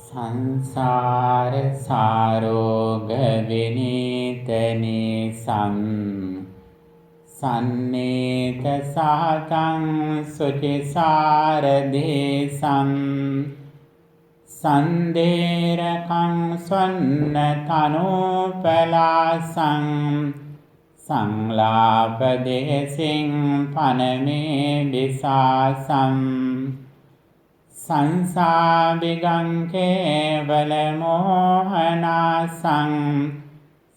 සංසාර සාරෝග විනීතනේ සන්නේත සාතං සුචිසාරදේසං සන්දේරකං ස්වන්න තනෝපලාසං සංලාපදේසින් පනමේ විසාසං සංසාවිගං කේවල මෝහනාසං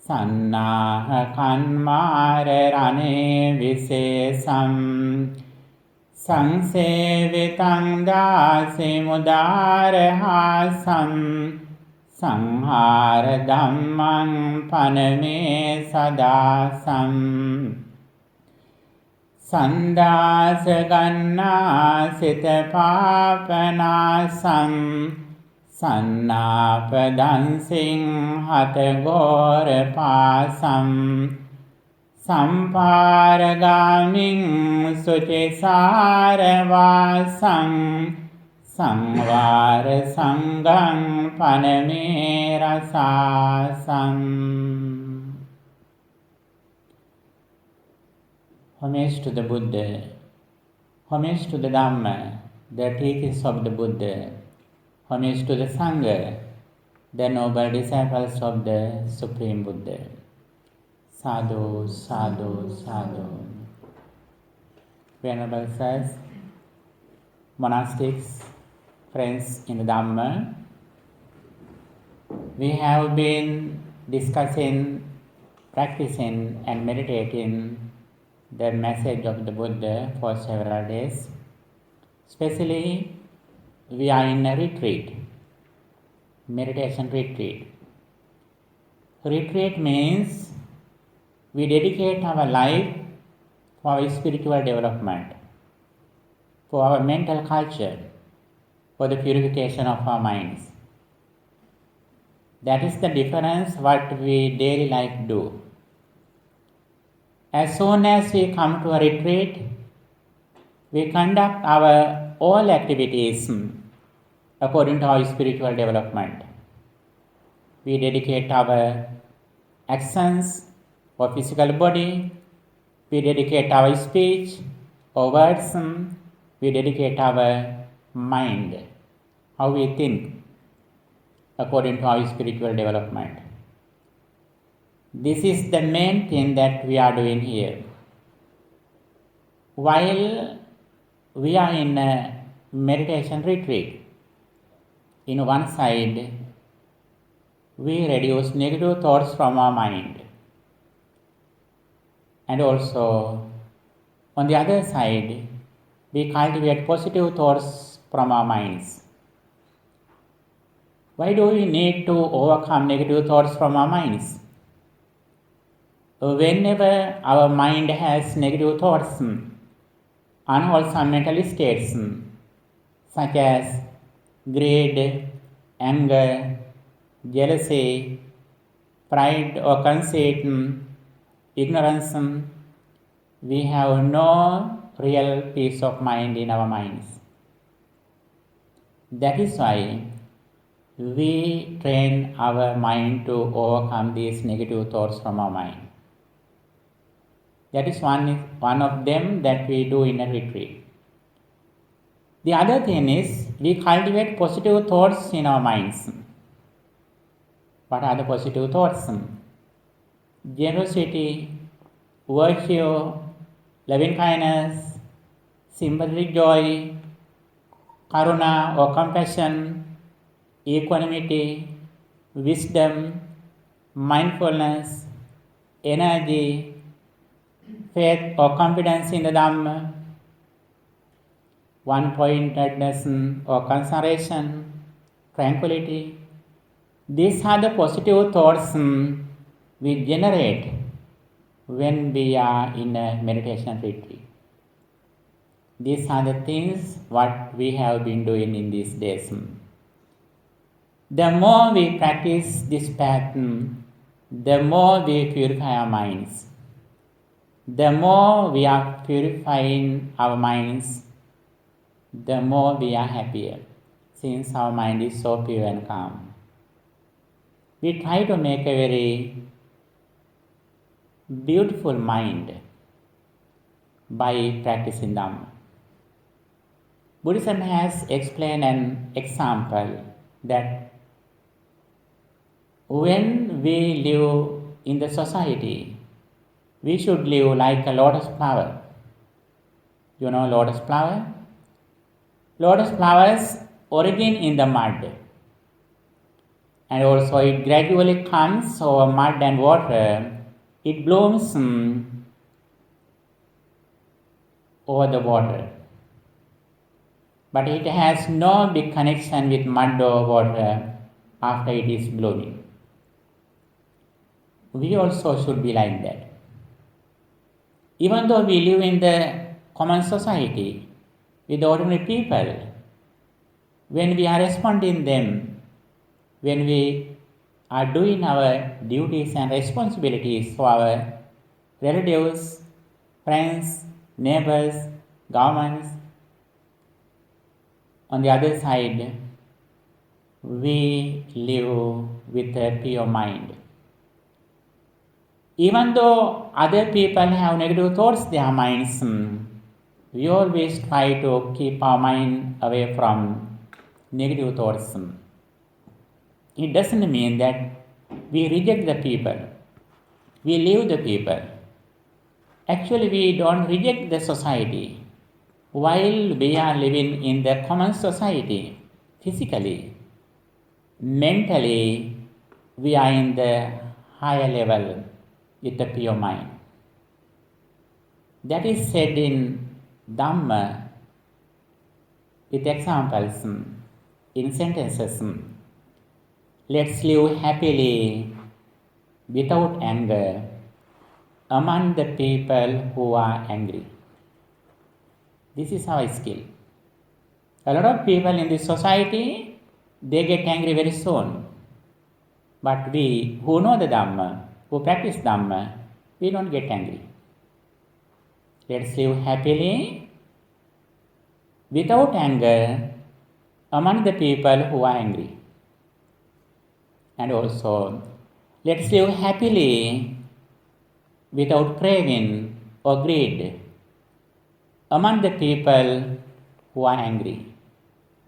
සන්නාහ කන්මාර රණේ විශේෂං සංසේවිතං දාසි මුදාරහාසං සංහාර ධම්මං පනමේ සදාසං සන්දාස ගන්නා සිත පාපනාසං සන්නාපදන්සිං හත ගෝර පාසං සම්පාරගාමින් සුචිසාරවාසං සංවාර සංගං පනමේ රසාසං. Homage to the Buddha, homage to the Dhamma, the teachings of the Buddha, homage to the Sangha, the noble disciples of the Supreme Buddha. Sadhu, sadhu, sadhu. Venerable sirs, monastics, friends in the Dhamma, we have been discussing, practicing and meditating the message of the Buddha for several days. Especially, we are in a retreat, meditation retreat. Retreat means we dedicate our life for our spiritual development, for our mental culture, for the purification of our minds. That is the difference what we daily life do. As soon as we come to a retreat, we conduct our all activities according to our spiritual development. We dedicate our actions for physical body, we dedicate our speech or words, we dedicate our mind, how we think according to our spiritual development. This is the main thing that we are doing here. While we are in a meditation retreat, in one side, we reduce negative thoughts from our mind. And also, on the other side, we cultivate positive thoughts from our minds. Why do we need to overcome negative thoughts from our minds? Whenever our mind has negative thoughts, unwholesome mental states, such as greed, anger, jealousy, pride or conceit, ignorance, we have no real peace of mind in our minds. That is why we train our mind to overcome these negative thoughts from our mind. That is one of them that we do in a retreat. The other thing is we cultivate positive thoughts in our minds. What are the positive thoughts? Generosity, virtue, loving kindness, sympathetic joy, karuna or compassion, equanimity, wisdom, mindfulness, energy, faith or confidence in the Dhamma, one-pointedness or concentration, tranquility. These are the positive thoughts we generate when we are in a meditation retreat. These are the things what we have been doing in these days. The more we practice this path, the more we purify our minds. The more we are purifying our minds, the more we are happier. since our mind is so pure and calm. We try to make a very beautiful mind by practicing Dhamma. Buddhism has explained an example that when we live in the society, we should live like a lotus flower. You know lotus flower? Lotus flowers origin in the mud, and also it gradually comes over mud and water. It blooms over the water, but it has no big connection with mud or water after it is blooming. We also should be like that. Even though we live in the common society with ordinary people, when we are responding them, when we are doing our duties and responsibilities for our relatives, friends, neighbors, governments, on the other side, we live with a pure mind. Even though other people have negative thoughts in their minds, we always try to keep our mind away from negative thoughts. It doesn't mean that we reject the people, we leave the people. Actually, we don't reject the society. While we are living in the common society, physically, mentally, we are in the higher level with the pure mind. That is said in Dhamma with examples, in sentences. Let's live happily without anger among the people who are angry. This is our skill. A lot of people in this society, they get angry very soon. But we who know the Dhamma, who practice Dhamma, we don't get angry. Let's live happily without anger among the people who are angry. And also, let's live happily without craving or greed among the people who are angry,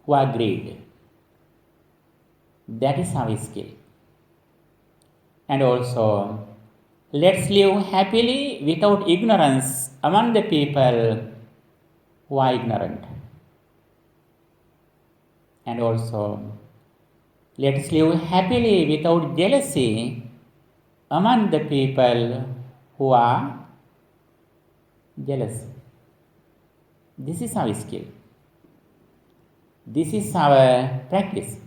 who are greedy. That is our skill. And also, let's live happily without ignorance among the people who are ignorant. And also, let's live happily without jealousy among the people who are jealous. This is our skill. This is our practice.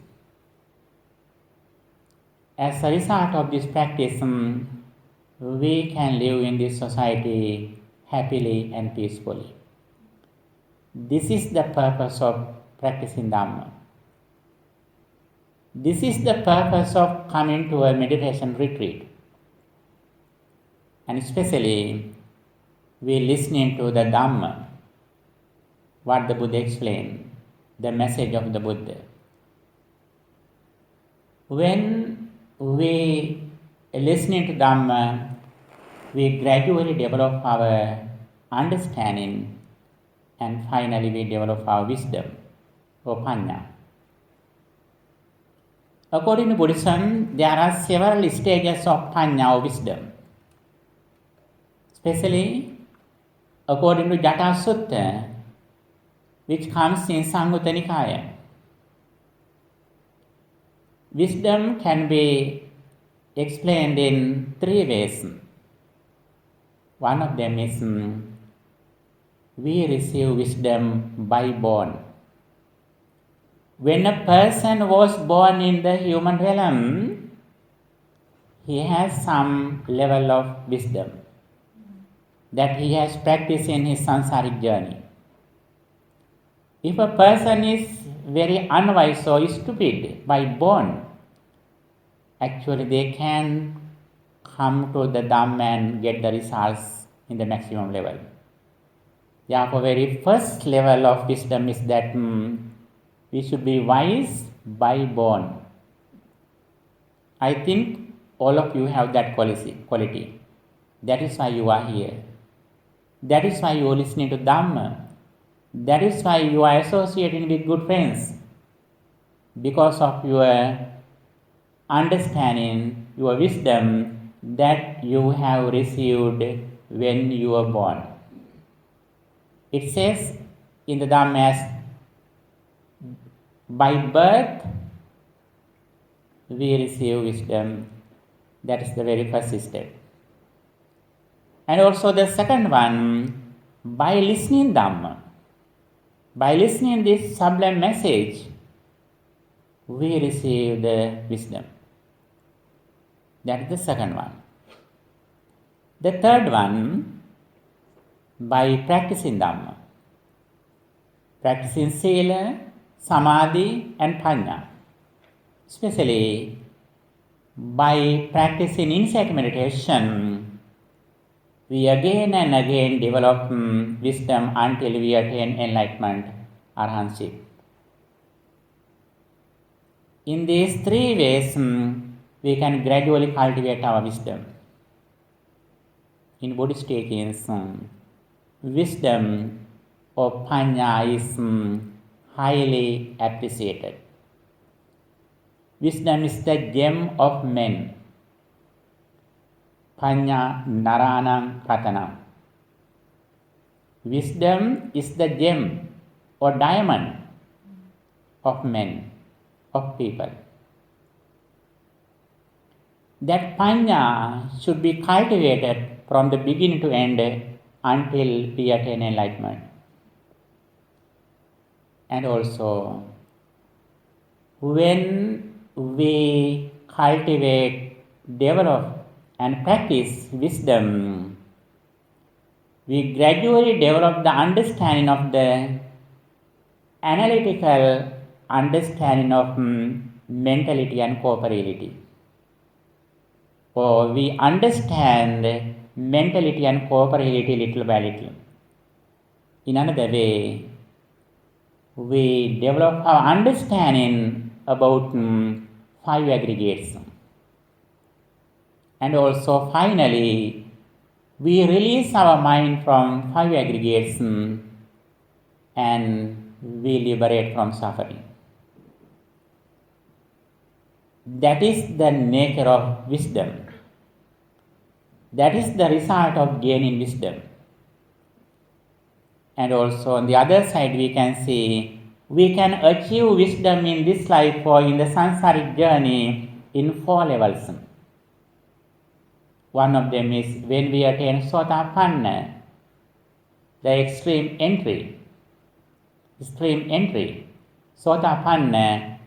As a result of this practice, we can live in this society happily and peacefully. This is the purpose of practicing Dhamma. This is the purpose of coming to a meditation retreat. And especially, we listening to the Dhamma, what the Buddha explained, the message of the Buddha. When we listening to Dhamma, we gradually develop our understanding, and finally we develop our wisdom or panya. According to Buddhism, there are several stages of panya or wisdom. Especially according to Jata Sutta, which comes in 𝒮𝓃. Wisdom can be explained in three ways. One of them is we receive wisdom by born. When a person was born in the human realm, he has some level of wisdom that he has practiced in his sansaric journey. If a person is very unwise or stupid by born, actually they can come to the Dhamma and get the results in the maximum level. Therefore, very first level of wisdom is that We should be wise by born. I think all of you have that quality. That is why you are here. That is why you are listening to Dhamma. That is why you are associating with good friends. Because of your understanding, your wisdom that you have received when you were born. It says in the Dhamma as by birth we receive wisdom. That is the very first step. And also the second one, by listening Dhamma, by listening this sublime message, we receive the wisdom. That is the second one. The third one, by practicing Dhamma, practicing Sila, Samadhi and Panya. Especially by practicing insight meditation, we again and again develop wisdom until we attain enlightenment, arhatship. In these three ways, we can gradually cultivate our wisdom. In Buddhist teachings, wisdom or Panya is highly appreciated. Wisdom is the gem of men. Panya naranam ratanam. Wisdom is the gem or diamond of men, of people. That Panya should be cultivated from the beginning to end until we attain enlightenment. And also, when we cultivate, develop and practice wisdom, we gradually develop the understanding of the analytical understanding of mentality and corporeality. Or we understand mentality and corporeality little by little. In another way, we develop our understanding about five aggregates. And also finally, we release our mind from five aggregates and we liberate from suffering. That is the nature of wisdom. That is the result of gaining wisdom. And also on the other side we can see we can achieve wisdom in this life or in the samsaric journey in 4 levels. One of them is when we attain Sotapanna, the extreme entry. Sotapanna,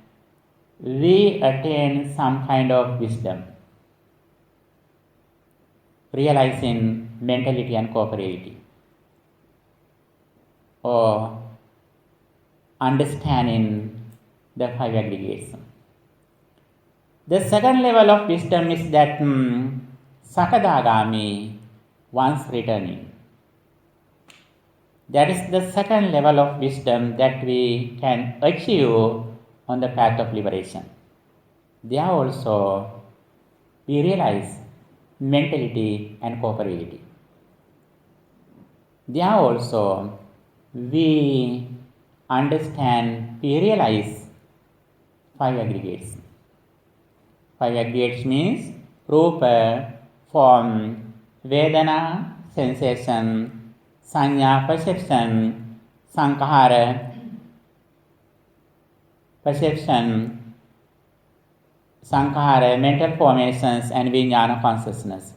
we attain some kind of wisdom, realizing mentality and corporeality, or understanding the five aggregates. The second level of wisdom is that Sakadagami, once returning. That is the second level of wisdom that we can achieve on the path of liberation. There also we realize mentality and corporeality. There also we understand, we realize five aggregates. Five aggregates means Rupa, form, Vedana, sensation, Sanya, perception, Sankhara, perception, Sankhara, mental formations, and Vijnana, consciousness.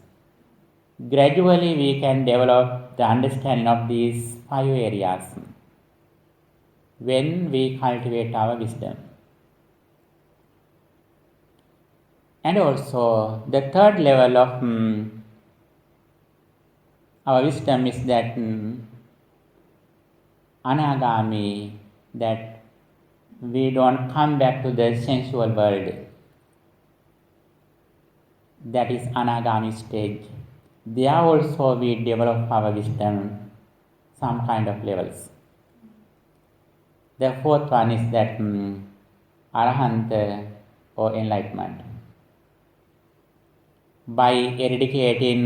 Gradually we can develop the understanding of these five areas when we cultivate our wisdom. And also the third level of our wisdom is that Anagami, that we don't come back to the sensual world. That is Anagami stage. There also we develop our wisdom, some kind of levels. The fourth one is that Arahanta or enlightenment. By eradicating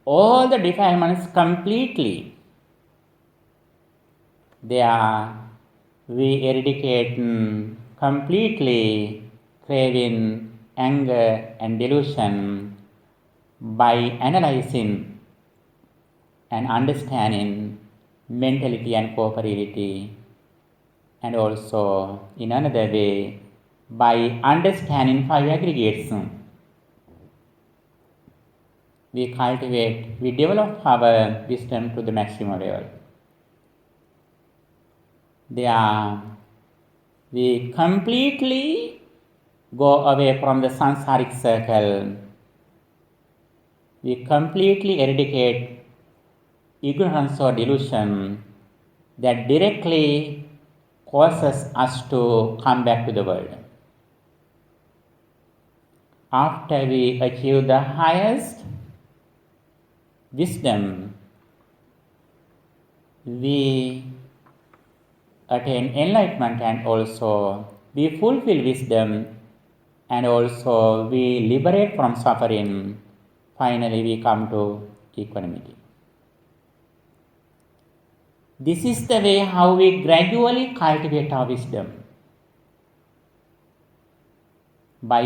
all the defilements completely, we eradicate completely craving, anger and delusion by analyzing and understanding mentality and corporeality, and also in another way by understanding five aggregates. We develop our wisdom to the maximum level. We completely go away from the samsaric circle. We completely eradicate ignorance or delusion that directly causes us to come back to the world. After we achieve the highest wisdom, we attain enlightenment, and also we fulfill wisdom, and also we liberate from suffering. Finally, we come to equanimity. This is the way how we gradually cultivate our wisdom. By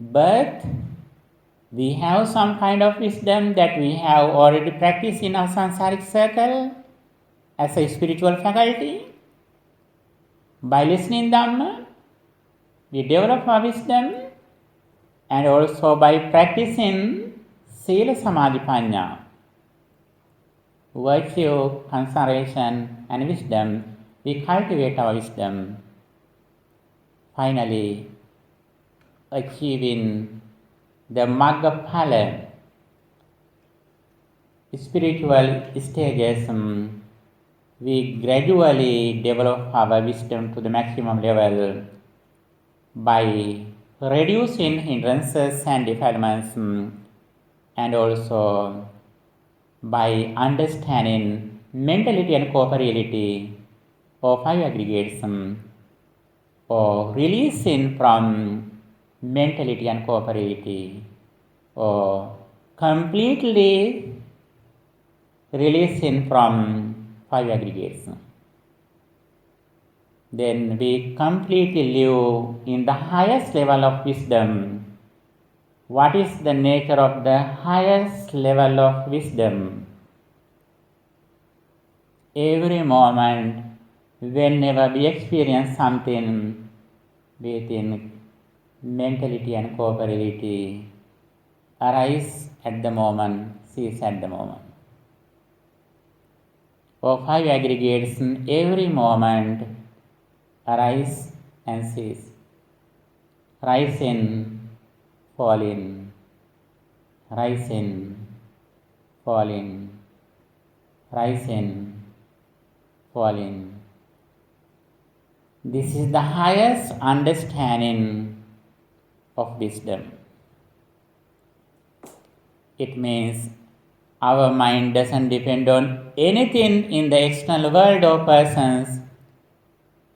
birth, we have some kind of wisdom that we have already practiced in our samsaric circle as a spiritual faculty. By listening Dhamma, we develop our wisdom, and also by practicing Sila Samadhi Panya, virtue, concentration and wisdom, we cultivate our wisdom. Finally, achieving the Magga Phala, spiritual stages, we gradually develop our wisdom to the maximum level by reducing hindrances and defilements, and also by understanding mentality and corporeality or five aggregates, or releasing from mentality and corporeality, or completely releasing from five aggregates. Then we completely live in the highest level of wisdom. What is the nature of the highest level of wisdom? Every moment, whenever we experience something within mentality and corporeality, arise at the moment, cease at the moment. Or five aggregates, every moment, arise and cease. Rise in, fall in, rise in, fall in, rise in, fall in. This is the highest understanding of wisdom. It means our mind doesn't depend on anything in the external world or persons,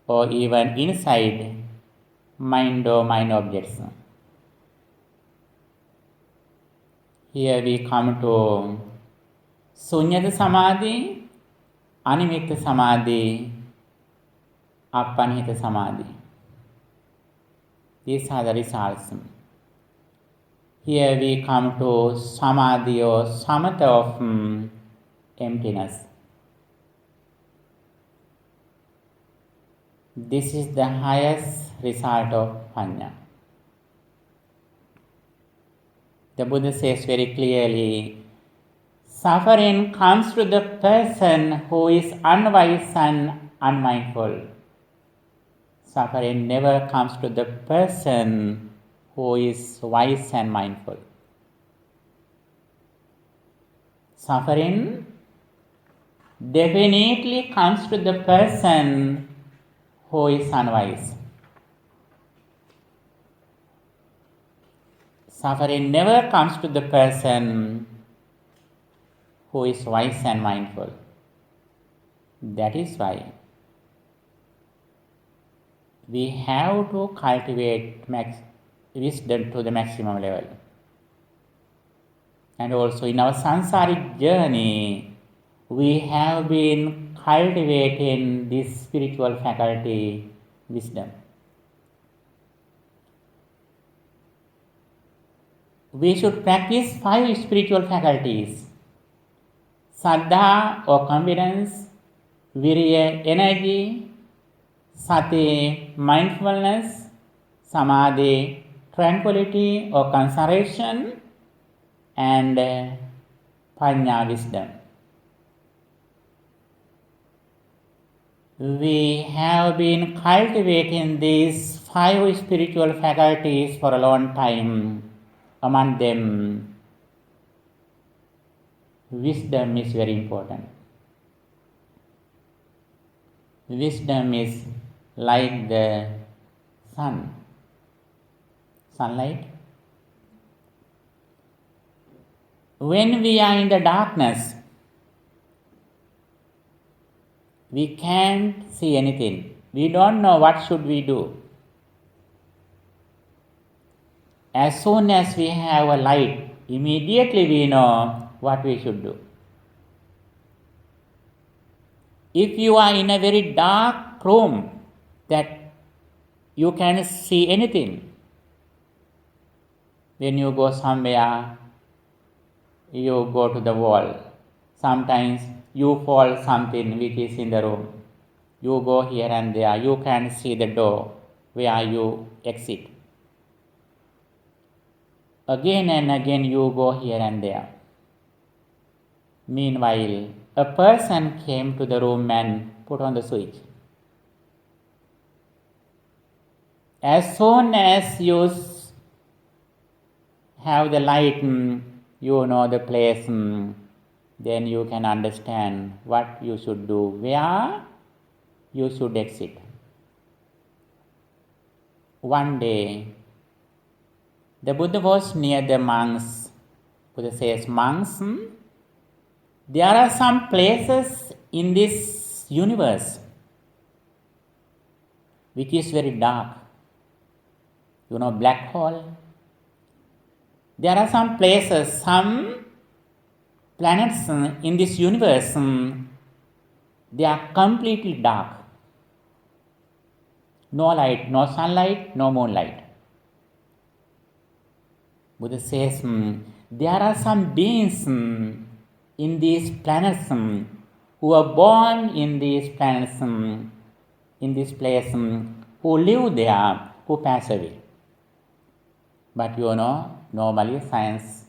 or even inside mind or mind objects. Here we come to Sunyata Samadhi, Animitta Samadhi, Appanihita Samadhi. These are the results. Here we come to Samadhi or Samatha of emptiness. This is the highest result of Panya. The Buddha says very clearly, suffering comes to the person who is unwise and unmindful. Suffering never comes to the person who is wise and mindful. Suffering definitely comes to the person who is unwise. Suffering never comes to the person who is wise and mindful. That is why we have to cultivate wisdom to the maximum level. And also in our samsaric journey, we have been cultivating this spiritual faculty, wisdom. We should practice 5 spiritual faculties: Saddha or confidence, Virya energy, Sati mindfulness, Samadhi tranquility or concentration, and Panya wisdom. We have been cultivating these 5 spiritual faculties for a long time. Among them, wisdom is very important. Wisdom is like the sunlight. When we are in the darkness, we can't see anything. We don't know what should we do. As soon as we have a light, immediately we know what we should do. If you are in a very dark room that you can't see anything, when you go somewhere, you go to the wall. Sometimes you fall something which is in the room. You go here and there. You can't see the door where you exit. Again and again you go here and there. Meanwhile, a person came to the room and put on the switch. As soon as you have the light, you know the place, then you can understand what you should do, where you should exit. One day, the Buddha was near the monks. Buddha says, monks, there are some places in this universe which is very dark. You know, black hole. There are some places, some planets in this universe, they are completely dark. No light, no sunlight, no moonlight. Buddha says, there are some beings in these planets who are born in these planets, in this place, who live there, who pass away. But you know, normally science,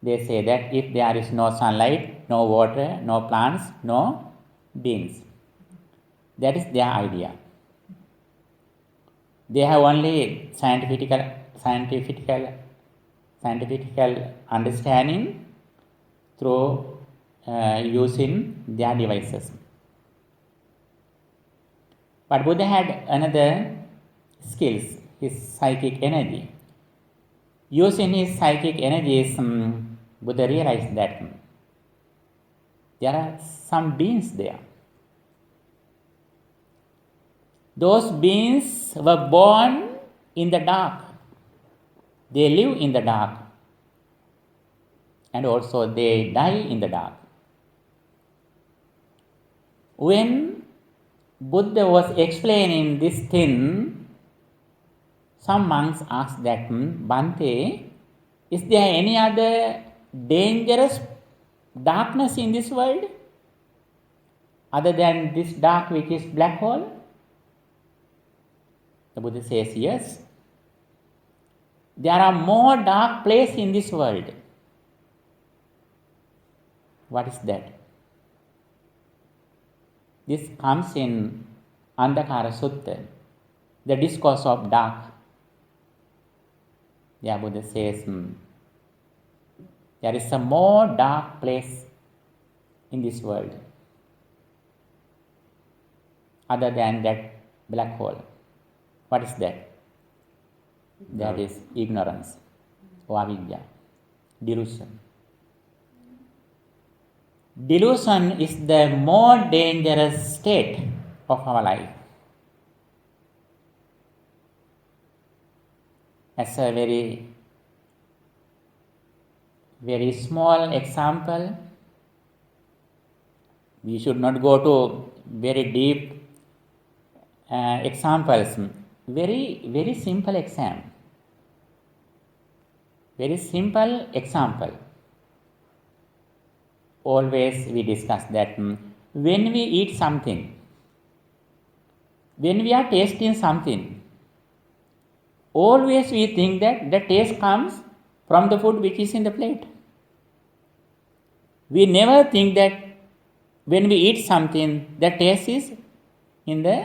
they say that if there is no sunlight, no water, no plants, no beings. That is their idea. They have only scientific understanding through using their devices. But Buddha had another skills, his psychic energy. Using his psychic energies, Buddha realized that there are some beings there. Those beings were born in the dark. They live in the dark. And also they die in the dark. When Buddha was explaining this thing, some monks asked that, Bhante, is there any other dangerous darkness in this world other than this dark which is black hole? The Buddha says, yes. There are more dark places in this world. What is that? This comes in 𝒮𝓾 Sutta, the discourse of dark. Yeah, Buddha says, there is a more dark place in this world other than that black hole. What is that? That is ignorance or avidya, delusion. Delusion is the more dangerous state of our life. as a very, very small example. We should not go to very deep examples. Very, very simple exam. Very simple example. Always we discuss that when we eat something, when we are tasting something, always we think that the taste comes from the food which is in the plate. We never think that when we eat something, the taste is in the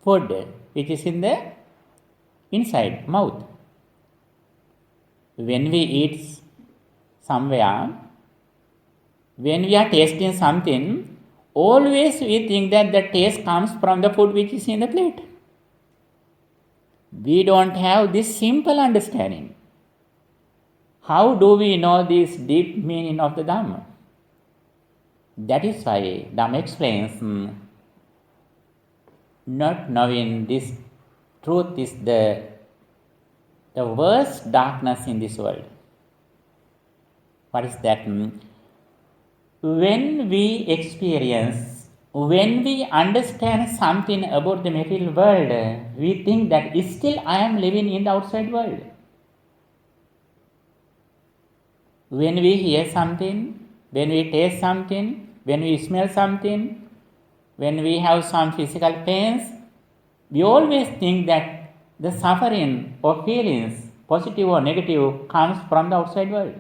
food which is in the inside mouth. When we eat somewhere, when we are tasting something, always we think that the taste comes from the food which is in the plate. We don't have this simple understanding. How do we know this deep meaning of the Dhamma? That is why Dhamma explains, not knowing this truth is the worst darkness in this world. What is that? When we experience, when we understand something about the material world, we think that still I am living in the outside world. When we hear something, when we taste something, when we smell something, when we have some physical pains, we always think that the suffering or feelings, positive or negative, comes from the outside world.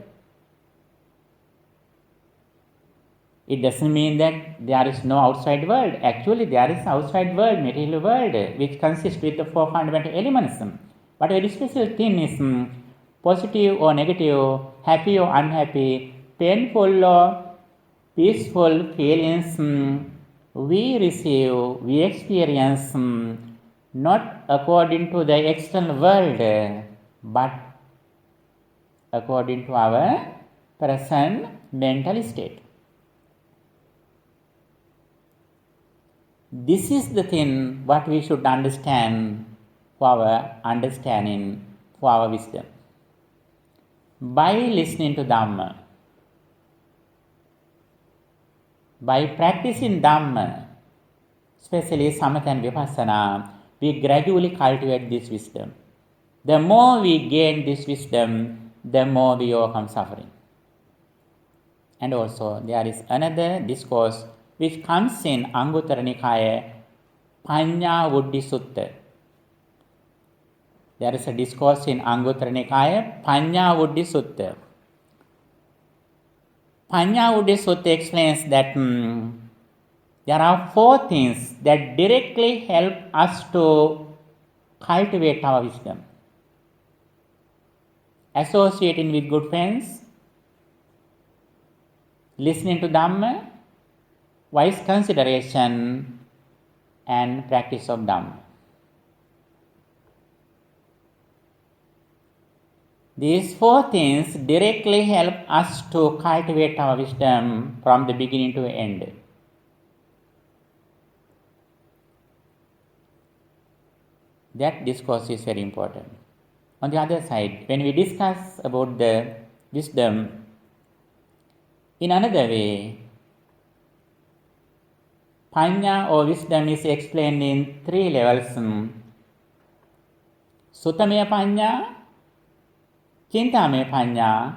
It doesn't mean that there is no outside world. Actually, there is outside world, material world, which consists with the four fundamental elements. But a very special thing is positive or negative, happy or unhappy, painful or peaceful feelings we receive, we experience not according to the external world, but according to our present mental state. This is the thing what we should understand for our understanding, for our wisdom. By listening to Dhamma, by practicing Dhamma, especially Samatha and Vipassana, we gradually cultivate this wisdom. The more we gain this wisdom, the more we overcome suffering. And also, there is another discourse which comes in 𝒂𝐿𝒶𝓃 ℒ𝒶𝓃 ℒ𝒑𝑚𝑎 Sutta. There is a discourse in 𝒂𝐿𝒶𝓃 ℒ𝒑𝑚𝑎 Sutta. ℒ𝒑𝑚𝑎 Sutta explains that there are four things that directly help us to cultivate our wisdom. Associating with good friends, listening to Dhamma, wise consideration, and practice of Dhamma. These four things directly help us to cultivate our wisdom from the beginning to the end. That discourse is very important. On the other side, when we discuss about the wisdom in another way, Panya or wisdom is explained in three levels. Sutameya Panya, Chintameya Panya,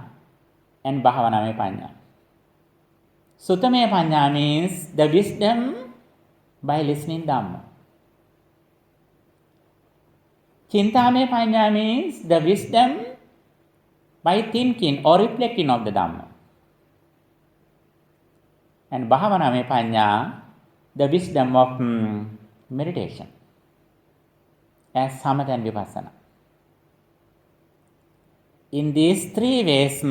and Bhavanamaya Panya. Sutameya Panya means the wisdom by listening Dhamma. Chintameya Panya means the wisdom by thinking or reflecting of the Dhamma. And Bhavanamaya Panya, the wisdom of meditation as Samatha and Vipassana. In these three ways,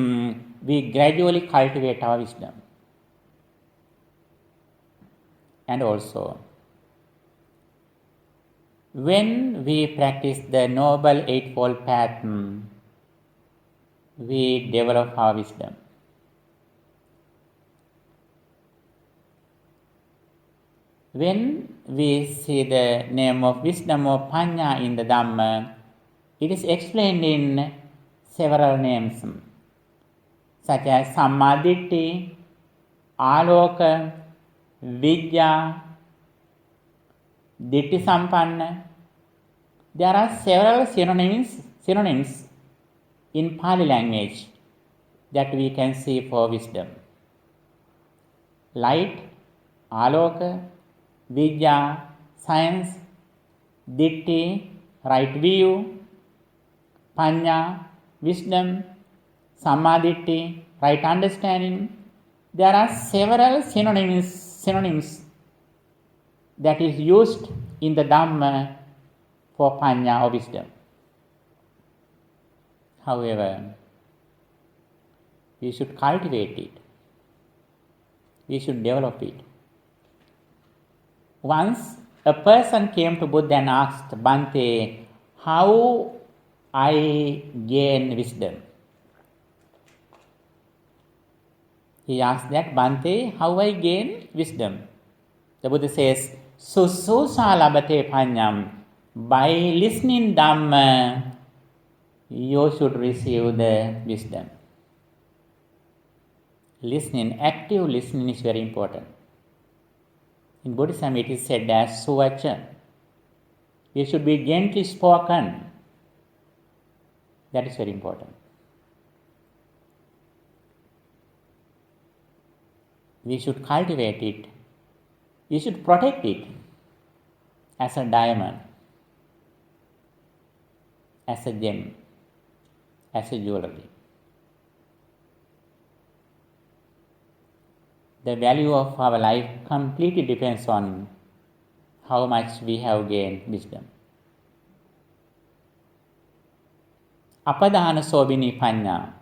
we gradually cultivate our wisdom. And also, when we practice the Noble Eightfold Path, we develop our wisdom. When we see the name of wisdom or Panya in the Dhamma, It is explained in several names, such as Sammaditthi, Āloka, Vidya, Ditti Sampanna. There are several synonyms in Pali language that we can see for wisdom. Light, Āloka, Vidya, science, Ditti, right view, Panya, wisdom, Sammaditthi, right understanding. There are several synonyms that is used in the Dhamma for Panya or wisdom. However, we should cultivate it. We should develop it. Once a person came to Buddha and asked, Bhante, how I gain wisdom? He asked that, Bhante, how I gain wisdom? The Buddha says, Sususa labate panyam. By listening Dhamma, you should receive the wisdom. Listening, active listening is very important. In Buddhism, it is said as suvacha. You should be gently spoken. That is very important. We should cultivate it. We should protect it as a diamond, as a gem, as a jewelry. The value of our life completely depends on how much we have gained wisdom. Apadana sobini panya.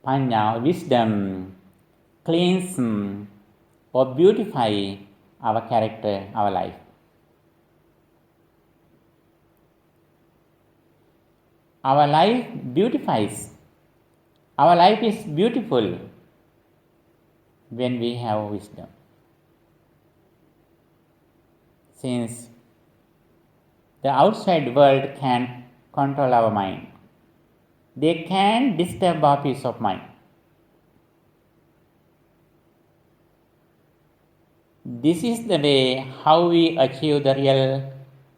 Panya, wisdom, cleans or beautify our character, our life. Our life beautifies. Our life is beautiful when we have wisdom. Since the outside world can control our mind, they can disturb our peace of mind. This is the way how we achieve the real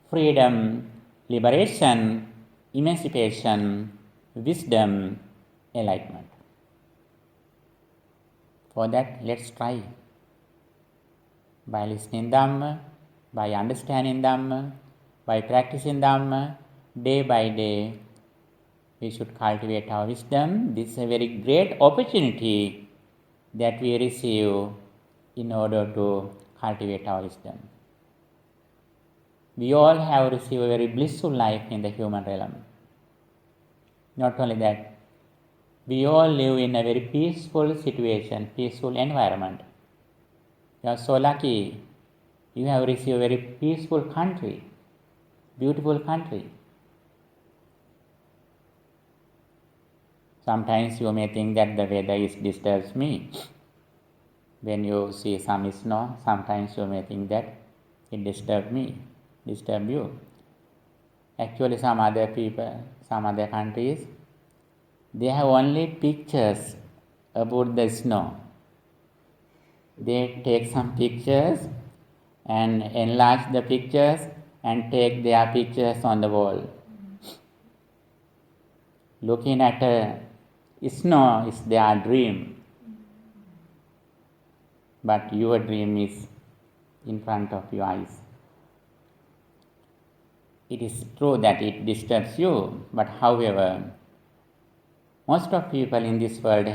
freedom, liberation, emancipation, wisdom, enlightenment. For that, let's try. By listening Dhamma, by understanding Dhamma, by practicing Dhamma, day by day, we should cultivate our wisdom. This is a very great opportunity that we receive in order to cultivate our wisdom. We all have received a very blissful life in the human realm. Not only that, we all live in a very peaceful situation, peaceful environment. You are so lucky. You have received a very peaceful country, beautiful country. Sometimes you may think that the weather disturbs me. When you see some snow, sometimes you may think that it disturbs you. Actually, some other people, some other countries, they have only pictures about the snow. They take some pictures and enlarge the pictures and take their pictures on the wall. Looking at snow is their dream. But your dream is in front of your eyes. It is true that it disturbs you, but however, most of people in this world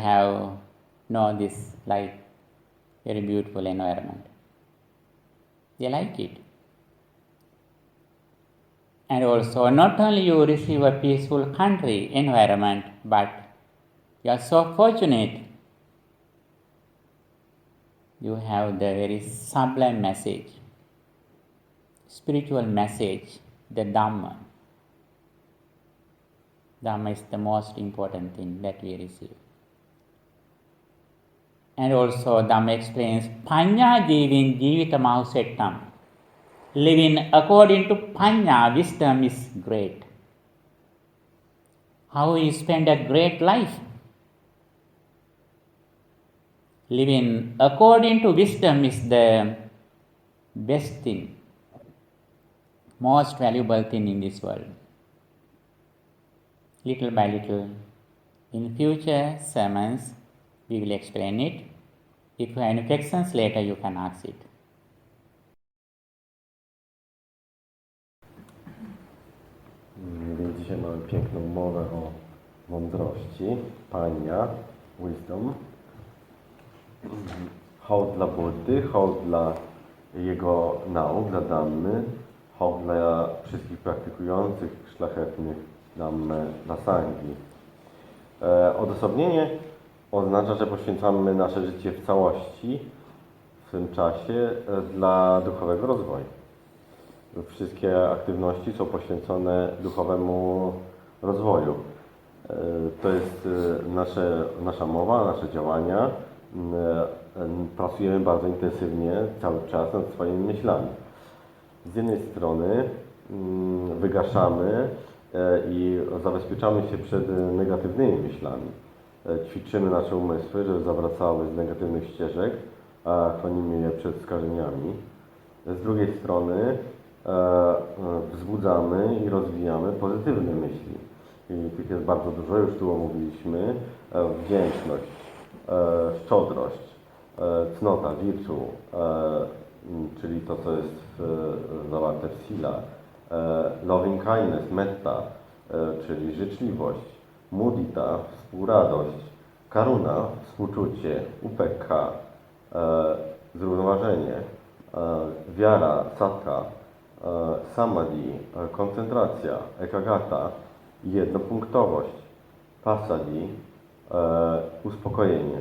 know this life, very beautiful environment. They like it. And also, not only you receive a peaceful country, environment, but you are so fortunate. You have the very sublime message, spiritual message, the Dhamma. Dhamma is the most important thing that we receive. And also Dhamma explains, Panya jivin jivita mahussettam. Living according to Panya, wisdom is great. How we spend a great life? Living according to wisdom is the best thing, most valuable thing in this world. Little by little, in future sermons, we will explain it. If you have any questions later, you can ask it. Więc dzisiaj mamy piękną mowę o mądrości, Pania, wisdom. Hołd dla Buddy, hołd dla jego nauk, dla Dhammy, hołd dla wszystkich praktykujących szlachetnych Dhammę, dla Sanghi. Odosobnienie oznacza, że poświęcamy nasze życie w całości w tym czasie dla duchowego rozwoju. Wszystkie aktywności są poświęcone duchowemu rozwoju. To jest nasza mowa, nasze działania. Pracujemy bardzo intensywnie cały czas nad swoimi myślami. Z jednej strony wygaszamy i zabezpieczamy się przed negatywnymi myślami. Ćwiczymy nasze umysły, żeby zawracały z negatywnych ścieżek, a chronimy je przed skażeniami. Z drugiej strony wzbudzamy i rozwijamy pozytywne myśli. I tych jest bardzo dużo, już tu omówiliśmy. Wdzięczność, szczodrość, cnota, virtue, czyli to, co jest zawarte w sila. Loving kindness, metta, czyli życzliwość. Mudita, współradość. Karuna, współczucie. Upekka, zrównoważenie. Wiara, sattva. Samadhi, koncentracja, ekagata, jednopunktowość, passaddhi, uspokojenie.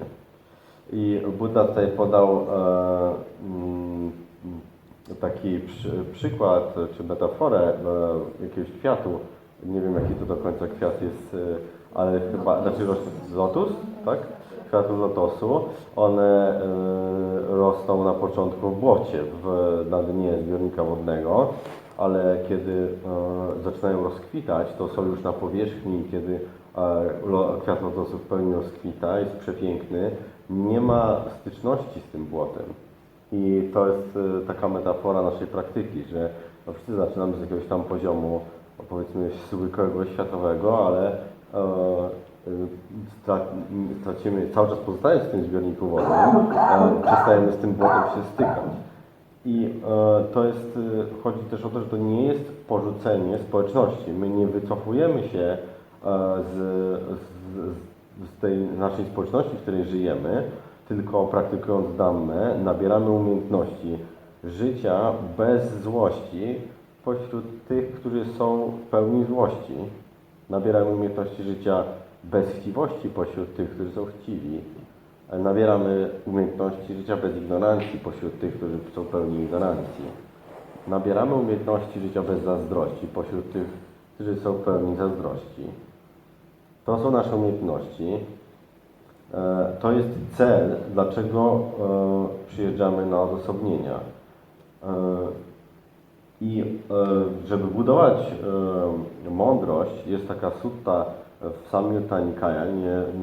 I Buddha tutaj podał taki przykład, czy metaforę jakiegoś kwiatu. Nie wiem, jaki to do końca kwiat jest, ale chyba, znaczy lotus, tak? Kwiatów lotosu. One rosną na początku w błocie, na dnie zbiornika wodnego, ale kiedy zaczynają rozkwitać, to są już na powierzchni, kiedy kwiat lotosu w pełni rozkwita, jest przepiękny, nie ma styczności z tym błotem. I to jest taka metafora naszej praktyki, że wszyscy zaczynamy z jakiegoś tam poziomu, powiedzmy, zwykłego, światowego, ale stracimy, cały czas pozostając w tym zbiorniku wodnym, przestajemy z tym błotem się stykać. I to jest, chodzi też o to, że to nie jest porzucenie społeczności. My nie wycofujemy się z tej naszej społeczności, w której żyjemy, tylko praktykując Dhammę, nabieramy umiejętności życia bez złości pośród tych, którzy są w pełni złości. Nabieramy umiejętności życia bez chciwości pośród tych, którzy są chciwi. Nabieramy umiejętności życia bez ignorancji pośród tych, którzy są pełni ignorancji. Nabieramy umiejętności życia bez zazdrości pośród tych, którzy są pełni zazdrości. To są nasze umiejętności. To jest cel, dlaczego przyjeżdżamy na odosobnienia. I żeby budować mądrość, jest taka sutta w 𝒮𝓃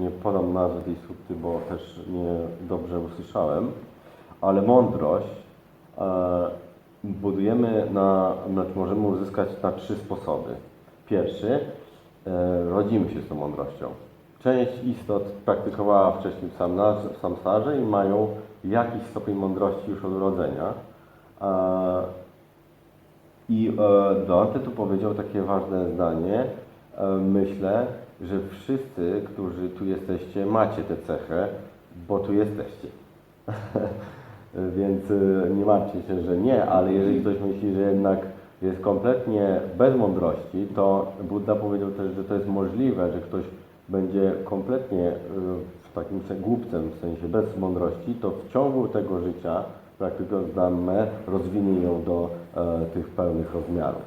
nie podam nazwy tej sutty, bo też nie dobrze usłyszałem, ale mądrość budujemy znaczy możemy uzyskać na 3 sposoby. Pierwszy, rodzimy się z tą mądrością. Część istot praktykowała wcześniej w samsarze i mają jakiś stopień mądrości już od urodzenia. I Dante tu powiedział takie ważne zdanie. Myślę, że wszyscy, którzy tu jesteście, macie tę cechę, bo tu jesteście. Więc nie martwcie się, że nie, ale jeżeli ktoś myśli, że jednak jest kompletnie bez mądrości, to Buddha powiedział też, że to jest możliwe, że ktoś będzie kompletnie w takim sensie głupcem, w sensie bez mądrości, to w ciągu tego życia, praktykując Dhammę, rozwinie ją do tych pełnych rozmiarów.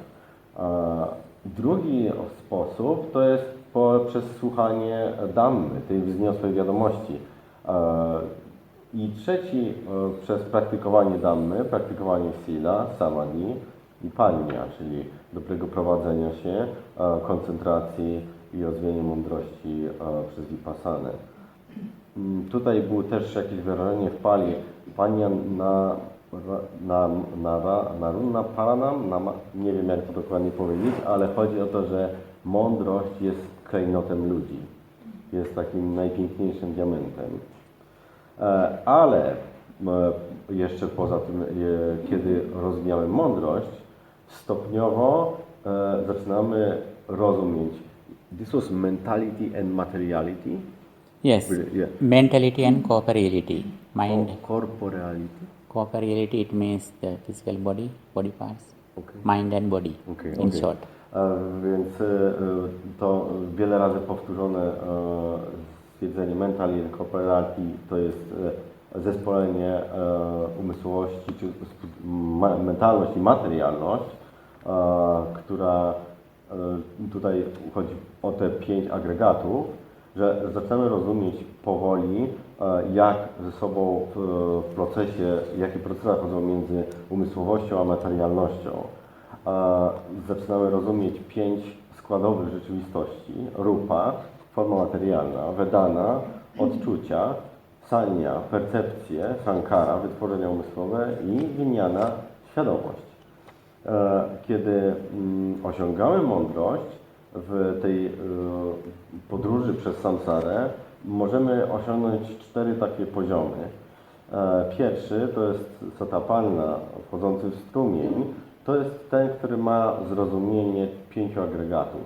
Drugi sposób to jest poprzez słuchanie Dhammy, tej wzniosłej wiadomości. I trzeci przez praktykowanie Dhammy, praktykowanie sila, samadhi, i panja, czyli dobrego prowadzenia się, koncentracji i rozwijania mądrości przez vipassanę. Tutaj było też jakieś wyrażenie w Pali, pania narunna paranam, nie wiem jak to dokładnie powiedzieć, ale chodzi o to, że mądrość jest klejnotem ludzi. Jest takim najpiękniejszym diamentem. Ale jeszcze poza tym, kiedy rozwijamy mądrość, stopniowo zaczynamy rozumieć. This was mentality and materiality. Yes, Yeah. mentality and corporeality. Mind, Corporeality. corporeality, it means the physical body, body parts, Okay. mind and body, in short. Więc to wiele razy powtórzone stwierdzenie mental and corporeality to jest zespolenie umysłowości, czy mentalność i materialność, która tutaj chodzi o te 5 agregatów, że zaczynamy rozumieć powoli, jak ze sobą w procesie, jakie procesy chodzą między umysłowością a materialnością. Zaczynamy rozumieć 5 składowych rzeczywistości. Rupa, forma materialna, vedana, odczucia, sanya, percepcje, sankara, wytworzenia umysłowe i vijnana, świadomość. Kiedy osiągamy mądrość w tej podróży przez samsarę, możemy osiągnąć 4 takie poziomy. Pierwszy to jest satapanna, wchodzący w strumień. To jest ten, który ma zrozumienie 5 agregatów.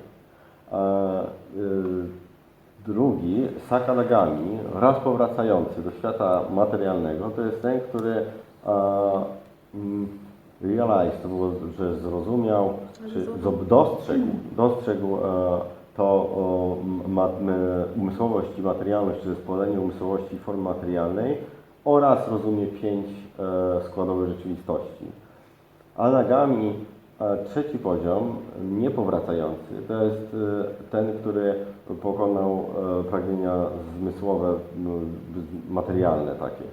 Drugi, sakadagami, raz powracający do świata materialnego, to jest ten, który realized, to było, że zrozumiał, czy dostrzegł to umysłowość i materialność, czy zespolenie umysłowości i formy materialnej oraz rozumie 5 składowych rzeczywistości. Anagami, trzeci poziom, niepowracający, to jest ten, który pokonał pragnienia zmysłowe, materialne takie.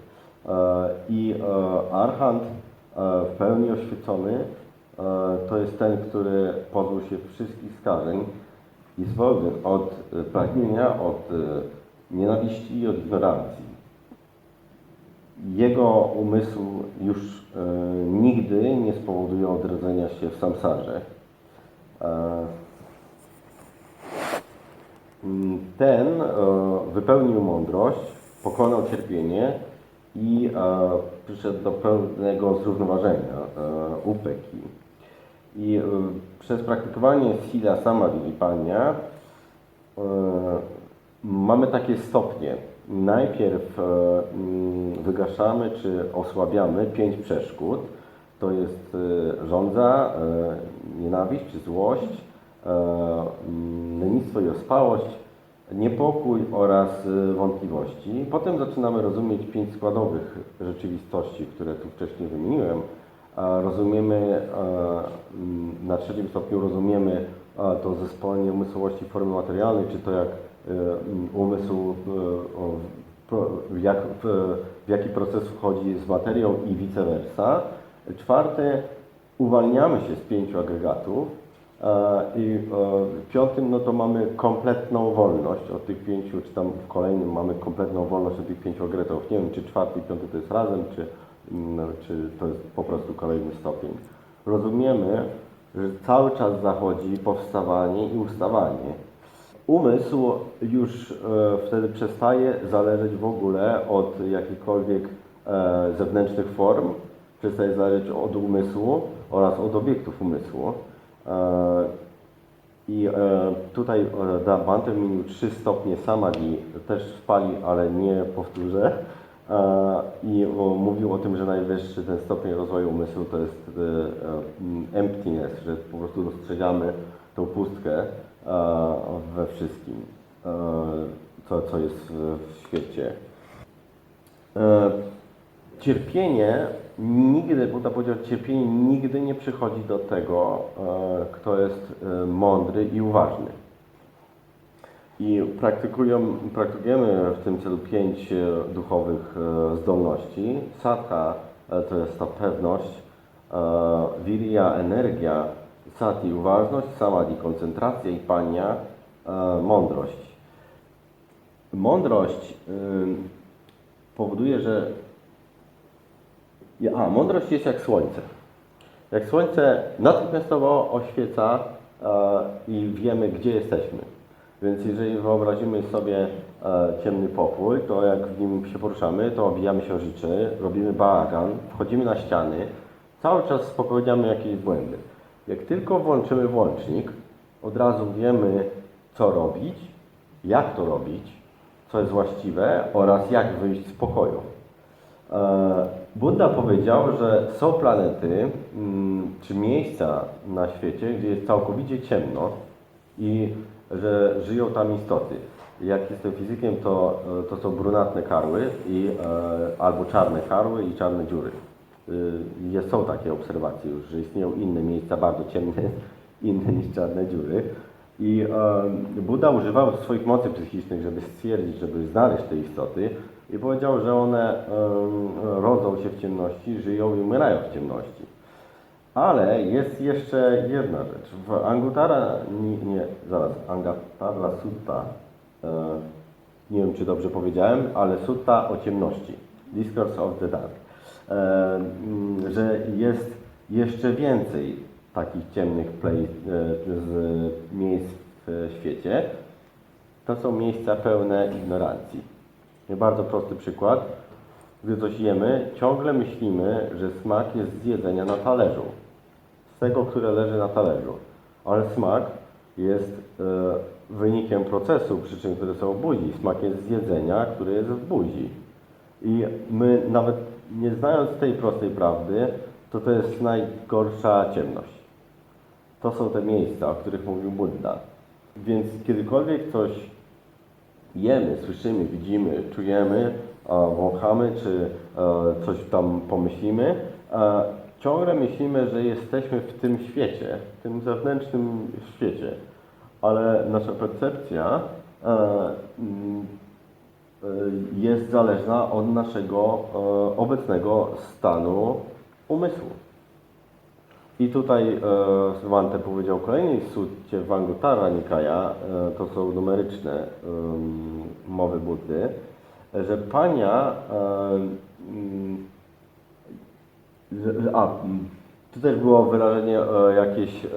I arhant, w pełni oświecony, to jest ten, który pozbył się wszystkich skażeń i wolny od pragnienia, od nienawiści i od ignorancji. Jego umysł już nigdy nie spowoduje odrodzenia się w samsarze. Ten wypełnił mądrość, pokonał cierpienie i przyszedł do pełnego zrównoważenia, upeki. I przez praktykowanie sila samadhi pania mamy takie stopnie. Najpierw wygaszamy czy osłabiamy 5 przeszkód. To jest żądza, nienawiść czy złość, lenistwo i ospałość, niepokój oraz wątpliwości. Potem zaczynamy rozumieć 5 składowych rzeczywistości, które tu wcześniej wymieniłem. Rozumiemy, na 3. stopniu rozumiemy to zespolenie umysłowości formy materialnej, czy to jak umysł, w jaki proces wchodzi z materią i vice versa. 4. Uwalniamy się z 5 agregatów. I w 5. no to mamy kompletną wolność od tych 5, czy tam w kolejnym mamy kompletną wolność od tych 5 agregatów. Nie wiem, czy 4. i 5. to jest razem, czy to jest po prostu kolejny stopień. Rozumiemy, że cały czas zachodzi powstawanie i ustawanie. Umysł już wtedy przestaje zależeć w ogóle od jakichkolwiek zewnętrznych form, przestaje zależeć od umysłu oraz od obiektów umysłu. I tutaj Bhante wymienił 3 stopnie samadhi, też w Pali, ale nie powtórzę. I mówił o tym, że najwyższy ten stopień rozwoju umysłu to jest emptiness, że po prostu dostrzegamy tą pustkę we wszystkim, co jest w świecie. Cierpienie nigdy, Buddha powiedział, cierpienie nigdy nie przychodzi do tego, kto jest mądry i uważny. I praktykujemy w tym celu 5 duchowych zdolności. Sattva to jest ta pewność, Virya, energia, sati, uważność, samadhi, koncentracja i pania, mądrość. Mądrość powoduje, że... mądrość jest jak słońce. Jak słońce natychmiastowo oświeca i wiemy, gdzie jesteśmy. Więc jeżeli wyobrazimy sobie ciemny pokój, to jak w nim się poruszamy, to obijamy się o rzeczy, robimy bałagan, wchodzimy na ściany, cały czas popełniamy jakieś błędy. Jak tylko włączymy włącznik, od razu wiemy, co robić, jak to robić, co jest właściwe oraz jak wyjść z pokoju. Buddha powiedział, że są planety czy miejsca na świecie, gdzie jest całkowicie ciemno i że żyją tam istoty. Jak jestem fizykiem, to są brunatne karły albo czarne karły i czarne dziury. Są takie obserwacje już, że istnieją inne miejsca bardzo ciemne, inne niż czarne dziury. I Buddha używał swoich mocy psychicznych, żeby stwierdzić, żeby znaleźć te istoty i powiedział, że one rodzą się w ciemności, żyją i umierają w ciemności. Ale jest jeszcze jedna rzecz. W Anguttara Sutta, nie wiem czy dobrze powiedziałem, ale sutta o ciemności, Discourse of the Dark, że jest jeszcze więcej takich ciemnych miejsc w świecie. To są miejsca pełne ignorancji. Bardzo prosty przykład. Gdy coś jemy, ciągle myślimy, że smak jest z jedzenia na talerzu. Z tego, które leży na talerzu. Ale smak jest wynikiem procesu przyczyn, które są w buzi. Smak jest z jedzenia, które jest w buzi. I my nawet nie znając tej prostej prawdy, to jest najgorsza ciemność. To są te miejsca, o których mówił Buddha. Więc kiedykolwiek coś jemy, słyszymy, widzimy, czujemy, wąchamy, czy coś tam pomyślimy, ciągle myślimy, że jesteśmy w tym świecie, w tym zewnętrznym świecie, ale nasza percepcja jest zależna od naszego obecnego stanu umysłu. I tutaj Svante powiedział w kolejnej sutcie w Anguttara Nikaya, to są numeryczne mowy Buddy, że pania, tu też było wyrażenie jakieś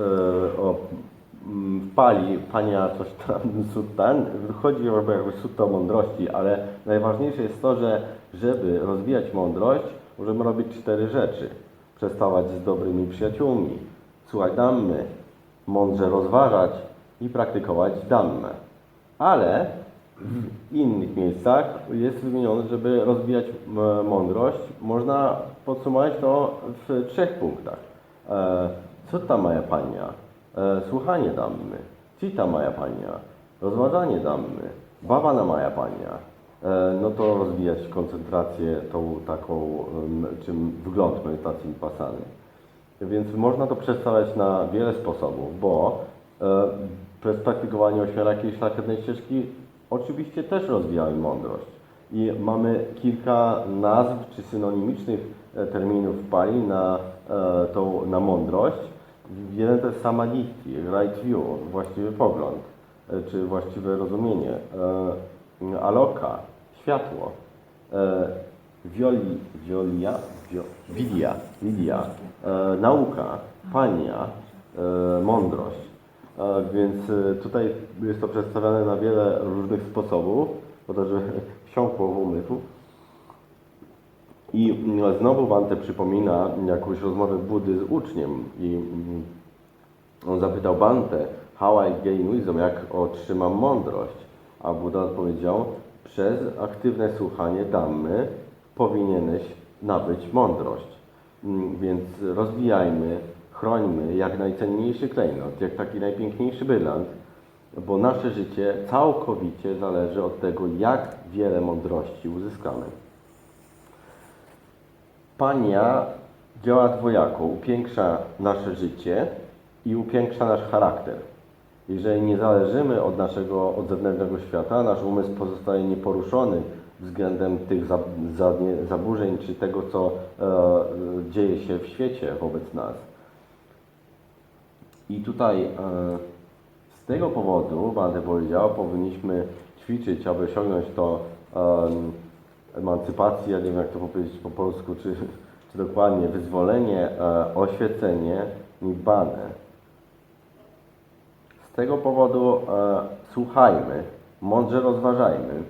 w Pali, pania coś tam, suttan, chodzi jakby sutta o mądrości, ale najważniejsze jest to, że żeby rozwijać mądrość, możemy robić 4 rzeczy. Przestawać z dobrymi przyjaciółmi, słuchać Dhammy, mądrze rozważać i praktykować Dhammę. Ale w innych miejscach jest wymienione, żeby rozwijać mądrość, można podsumować to w 3 punktach. Sutta Maya Panya, słuchanie Dhammy, Citta Maya Panya, rozważanie Dhammy, Bhavana Maya Panya. No to rozwijać koncentrację tą taką, czym wygląd medytacji vipassany. Więc można to przedstawiać na wiele sposobów, bo przez praktykowanie 8 jakiejś szlachetnej ścieżki oczywiście też rozwijamy mądrość. I mamy kilka nazw czy synonimicznych terminów w Pali na mądrość. Jeden to jest samadhi, right view, właściwy pogląd, czy właściwe rozumienie. Aloka, światło, vidya, nauka, pania, mądrość. Więc tutaj jest to przedstawiane na wiele różnych sposobów, po to, żeby wsiąkło w umysł. I znowu Bhante przypomina jakąś rozmowę Buddy z uczniem i on zapytał Bhante, how I gain wisdom, jak otrzymam mądrość? A Buddha odpowiedział, przez aktywne słuchanie Dhammy powinieneś nabyć mądrość. Więc rozwijajmy, chrońmy jak najcenniejszy klejnot, jak taki najpiękniejszy brylant, bo nasze życie całkowicie zależy od tego, jak wiele mądrości uzyskamy. Pania działa dwojako, upiększa nasze życie i upiększa nasz charakter. Jeżeli nie zależymy od zewnętrznego świata, nasz umysł pozostaje nieporuszony względem tych zaburzeń, czy tego, co dzieje się w świecie wobec nas. I tutaj z tego powodu, Bhante powiedział, powinniśmy ćwiczyć, aby osiągnąć to emancypację, ja nie wiem jak to powiedzieć po polsku, czy dokładnie, wyzwolenie, oświecenie, nibbanę. Z tego powodu słuchajmy, mądrze rozważajmy,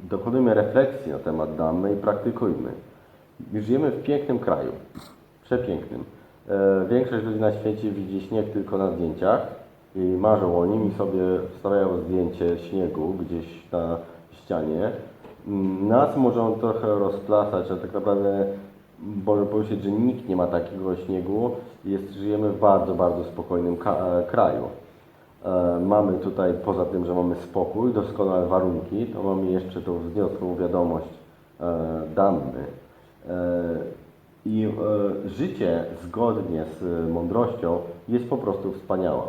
dokonujmy refleksji na temat Dhammy i praktykujmy. Żyjemy w pięknym kraju, przepięknym. Większość ludzi na świecie widzi śnieg tylko na zdjęciach i marzą o nim i sobie wstawiają zdjęcie śniegu gdzieś na ścianie. Nas może on trochę rozplasać, ale tak naprawdę można powiedzieć, że nikt nie ma takiego śniegu. Żyjemy w bardzo, bardzo spokojnym kraju. Mamy tutaj, poza tym, że mamy spokój, doskonałe warunki, to mamy jeszcze tą wzniosłą wiadomość Dhammy. I życie zgodnie z mądrością jest po prostu wspaniałe.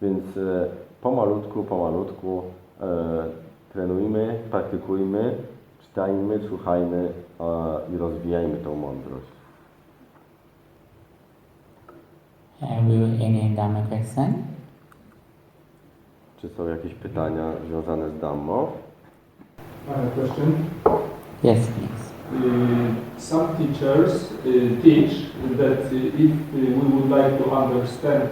Więc pomalutku trenujmy, praktykujmy, czytajmy, słuchajmy i rozwijajmy tą mądrość. Have you any Dhamma question? Czy są jakieś pytania związane z Dhammą? I have a question. Yes, please. Some teachers teach that if we would like to understand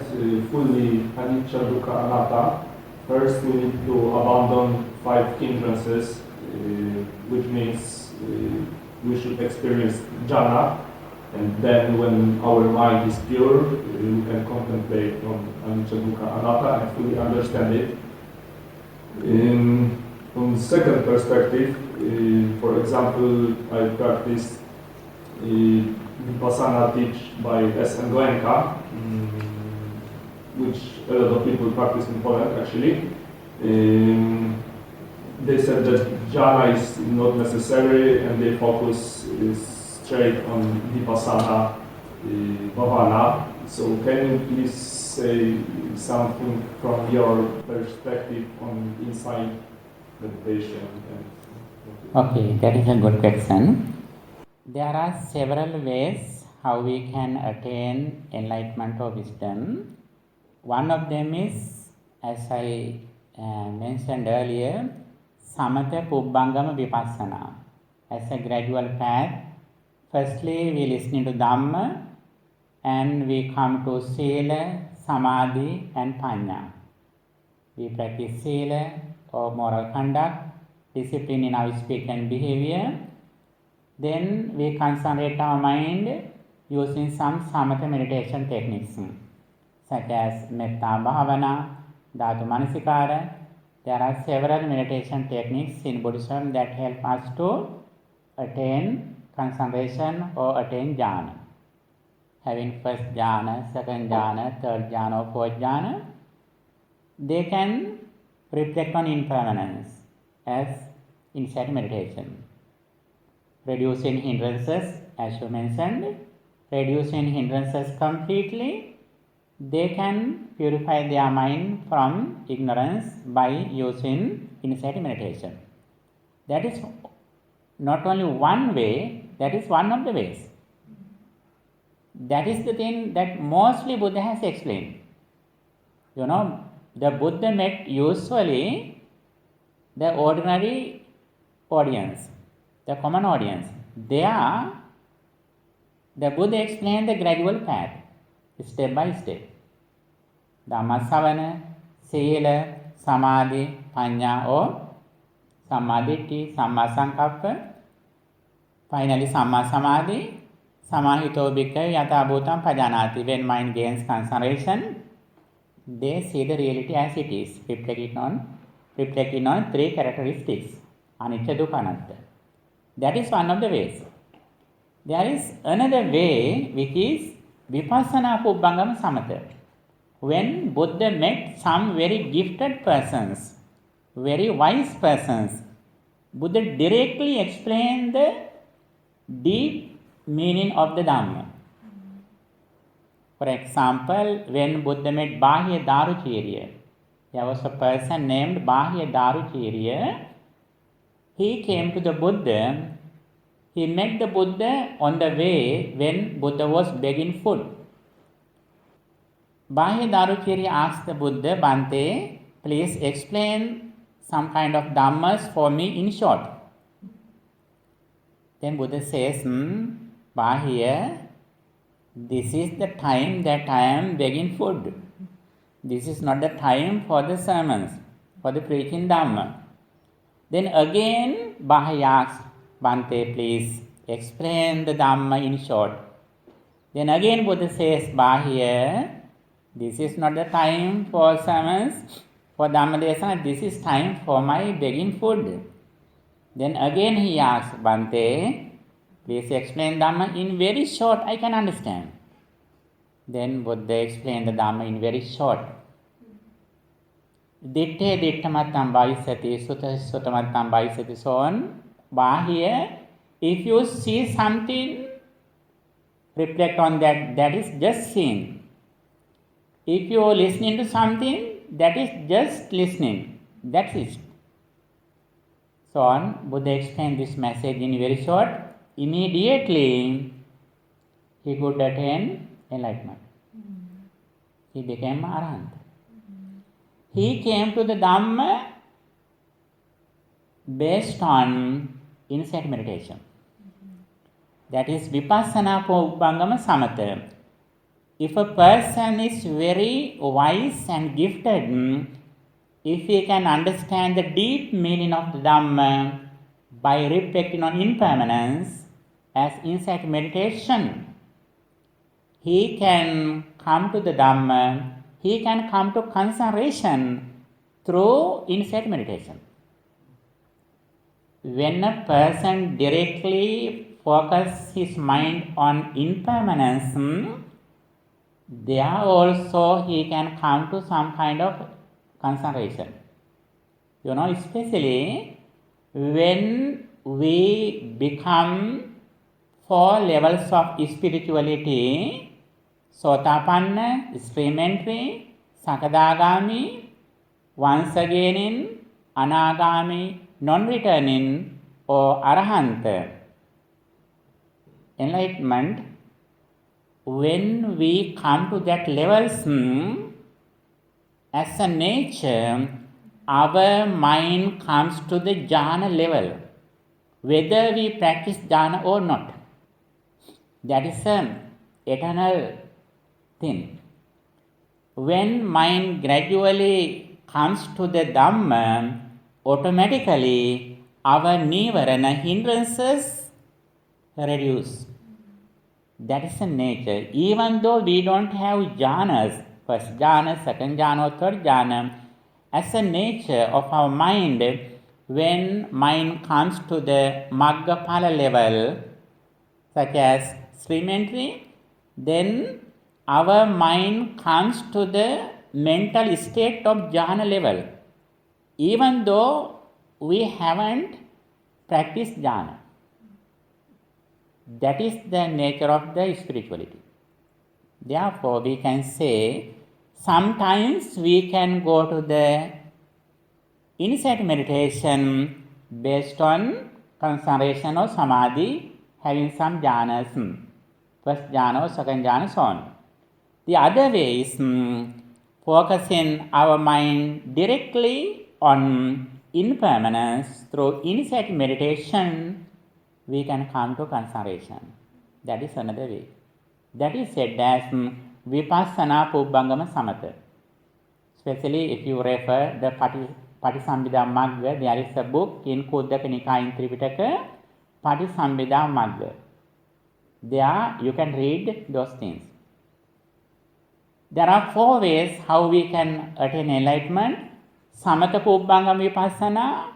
fully anicca, dukkha, anatta, first we need to abandon 5 hindrances, which means we should experience jhana, and then when our mind is pure, we can contemplate on anicca, dukkha, anatta and fully understand it. From the second perspective, for example, I practiced Vipassana teach by 𝒮𝓃 which a lot of people practice in Poland actually. They said that jhana is not necessary and they focus straight on Vipassana bhavana. So can you please say something from your perspective on insight meditation? Okay, that is a good question. There are several ways how we can attain enlightenment or wisdom. One of them is, as I mentioned earlier, samatha pubbangama vipassana. As a gradual path, firstly we listen to Dhamma and we come to sila, samadhi and panya. We practice sila or moral conduct, discipline in our speech and behavior. Then we concentrate our mind using some samatha meditation techniques such as metta bhavana, dhatu manasikara. There are several meditation techniques in Buddhism that help us to attain concentration or attain jhana. Having first jhana, second jhana, third jhana or fourth jhana, they can reflect on impermanence as insight meditation. Reducing hindrances, as you mentioned, reducing hindrances completely, they can purify their mind from ignorance by using insight meditation. That is not only one way, that is one of the ways. That is the thing that mostly Buddha has explained. You know, the Buddha met usually the ordinary audience, the common audience. There, the Buddha explained the gradual path, step by step. Dhamma savana, sila, samadhi, panya or sammaditthi, samma sankappa. Finally, samma samadhi, samahito bhikkhu yatha bhutam pajanati. When mind gains concentration, they see the reality as it is, reflecting on 3 characteristics, anicca, dukkha, anatta. That is one of the ways. There is another way which is vipassana pubbangama samatha. When Buddha met some very gifted persons, very wise persons, Buddha directly explained the deep meaning of the Dhamma. For example, when Buddha met Bahya Daruchirya, There was a person named 𝒮𝓃 He came to the Buddha. He met the Buddha on the way when Buddha was begging food. 𝒮𝓃 asked the Buddha, Bhante, please explain some kind of Dhammas for me in short. Then Buddha says, 𝒮𝓃, this is the time that I am begging food. This is not the time for the sermons, for the preaching Dhamma. Then again 𝒮𝓃 asks, Bhante, please explain the Dhamma in short. Then again Buddha says, 𝒮𝓃, this is not the time for sermons, for Dhamma desana, this is time for my begging food. Then again he asks, Bhante, please explain Dhamma in very short, I can understand. Then Buddha explained the Dhamma in very short. Ditte dittamatam bhavisati, sutta suttamatam bhavisati, so on. 𝒮𝓃, if you see something, reflect on that, that is just seeing. If you are listening to something, that is just listening. That's it. So on, Buddha explained this message in very short. Immediately, he could attain enlightenment. He became Arahant. He came to the Dhamma based on insight meditation. That is Vipassana Pubbangama Samatha. If a person is very wise and gifted, if he can understand the deep meaning of the Dhamma by reflecting on impermanence as insight meditation, he can come to the Dhamma, he can come to concentration through insight meditation. When a person directly focuses his mind on impermanence, there also he can come to some kind of concentration. Especially when we become 4 levels of spirituality, Sotapanna, stream-entry, Sakadagami, once again in Anagami, non-returning, or Arahant. Enlightenment, when we come to that levels, as a nature, our mind comes to the jhana level, whether we practice jhana or not. That is an eternal thing. When mind gradually comes to the Dhamma, automatically our nivarana hindrances reduce. That is the nature. Even though we don't have jhanas, first jhana, second jhana, or third jhana, as a nature of our mind, when mind comes to the Maggaphala level, such as stream-entry, then our mind comes to the mental state of jhana level, even though we haven't practiced jhana. That is the nature of the spirituality. Therefore, we can say, sometimes we can go to the insight meditation based on concentration or samadhi, having some jhanas, first jhana or second jhana, so on. The other way is focusing our mind directly on impermanence through insight meditation, we can come to concentration. That is another way. That is said as Vipassana Pubbangama Samatha. Especially if you refer the Patisambhida Magga, there is a book in 𝒮𝓾 ℒ𝒶𝓃 ℒ𝒃, Patisambhida Magga. There you can read those things. There are 4 ways how we can attain enlightenment. Samatha Pubbangama Vipassana,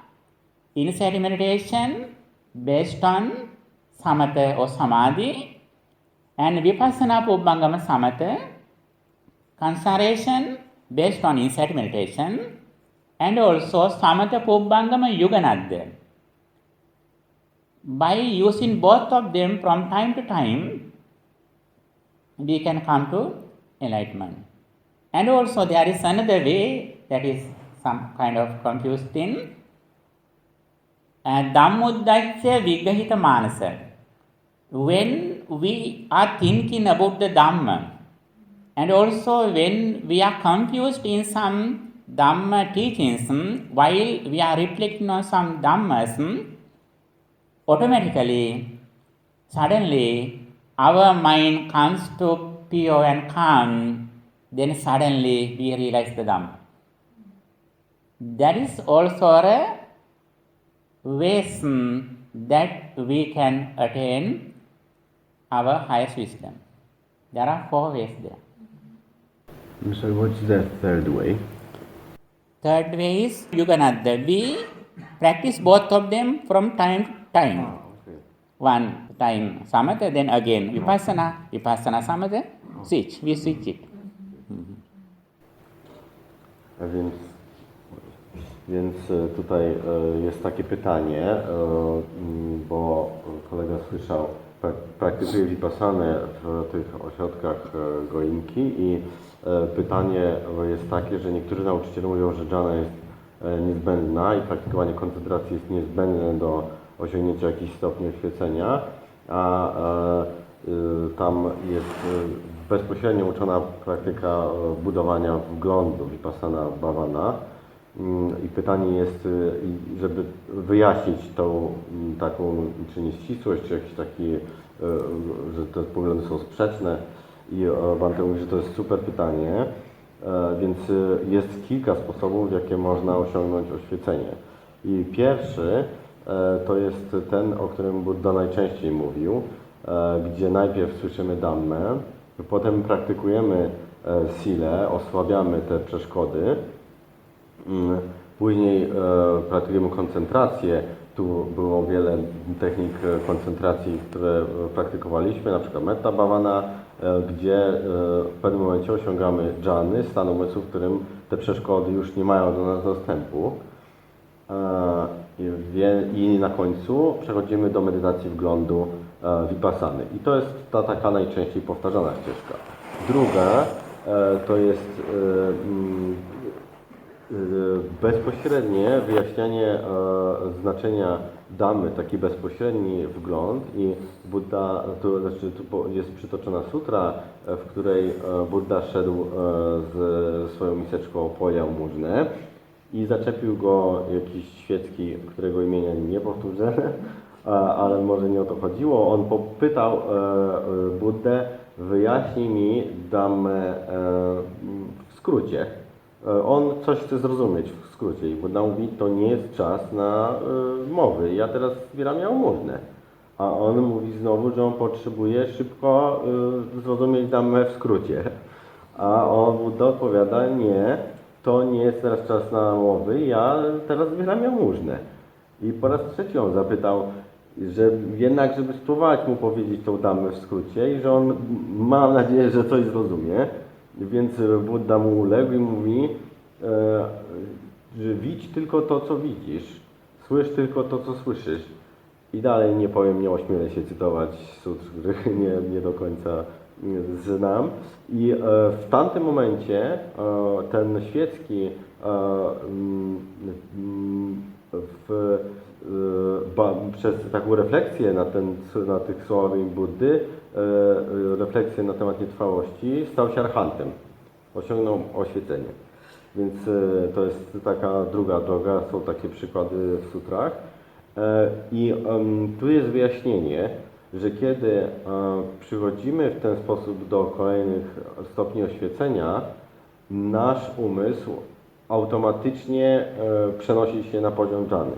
insight meditation based on samatha or samadhi, and Vipassana Pubbangama Samatha, concentration based on insight meditation, and also Samatha Pubbangama Yuganadha. By using both of them from time to time, we can come to enlightenment. And also there is another way, that is some kind of confused thing. Dhammuddacca viggahita manasa. When we are thinking about the Dhamma, and also when we are confused in some Dhamma teachings, while we are reflecting on some Dhammas, automatically, suddenly, our mind comes to pure and calm, then suddenly we realize the Dhamma. That is also a ways that we can attain our highest wisdom. There are 4 ways there. So what's the third way? Third way is Yuganadha. We practice both of them from time to time. Okay. One time samatha, then again vipassana, samatha, switch. We switch it. A więc tutaj jest takie pytanie, bo kolega słyszał, praktykuje vipassanę w tych ośrodkach goinki i pytanie jest takie, że niektórzy nauczyciele mówią, że dżana jest niezbędna i praktykowanie koncentracji jest niezbędne do osiągnięcia jakichś stopni oświecenia, a tam jest bezpośrednio uczona praktyka budowania wglądu, vipassana bhavana. I pytanie jest, żeby wyjaśnić tą taką, czy nieścisłość, czy jakiś taki, że te poglądy są sprzeczne. I Bhante mówi, że to jest super pytanie, więc jest kilka sposobów, w jakie można osiągnąć oświecenie. I pierwszy to jest ten, o którym Buddha najczęściej mówił, gdzie najpierw słyszymy Dhammę, potem praktykujemy silę, osłabiamy te przeszkody, później praktykujemy koncentrację. Tu było wiele technik koncentracji, które praktykowaliśmy, na przykład metta bhavana, gdzie w pewnym momencie osiągamy dżany, stan umysłu, w którym te przeszkody już nie mają do nas dostępu. I na końcu przechodzimy do medytacji wglądu vipassany. I to jest ta taka najczęściej powtarzana ścieżka. Druga to jest bezpośrednie wyjaśnianie znaczenia Dhammy, taki bezpośredni wgląd i Buddha, tu jest przytoczona sutra, w której Buddha szedł z swoją miseczką po jałmużnę i zaczepił go jakiś świecki, którego imienia nie powtórzę, ale może nie o to chodziło. On popytał Buddę, wyjaśnij mi Dhammę w skrócie. On coś chce zrozumieć w skrócie i Buddha mówi, to nie jest czas na mowy, ja teraz zbieram jałmużnę. A on mówi znowu, że on potrzebuje szybko zrozumieć Dhammę w skrócie. A Buddha odpowiada, nie, to nie jest teraz czas na mowy, ja teraz zbieram jałmużnę. I po raz trzeci on zapytał, że jednak, żeby spróbować mu powiedzieć tą Dhammę w skrócie i że on ma nadzieję, że coś zrozumie. Więc Buddha mu uległ i mówi, że widź tylko to, co widzisz, słysz tylko to, co słyszysz. I dalej nie powiem, nie ośmielę się cytować sutr, których nie do końca znam. I w tamtym momencie ten świecki przez taką refleksję na tych słowach Buddy, refleksję na temat nietrwałości, stał się arhantem. Osiągnął oświecenie. Więc to jest taka druga droga, są takie przykłady w sutrach. I tu jest wyjaśnienie, że kiedy przychodzimy w ten sposób do kolejnych stopni oświecenia, nasz umysł automatycznie przenosi się na poziom dżany.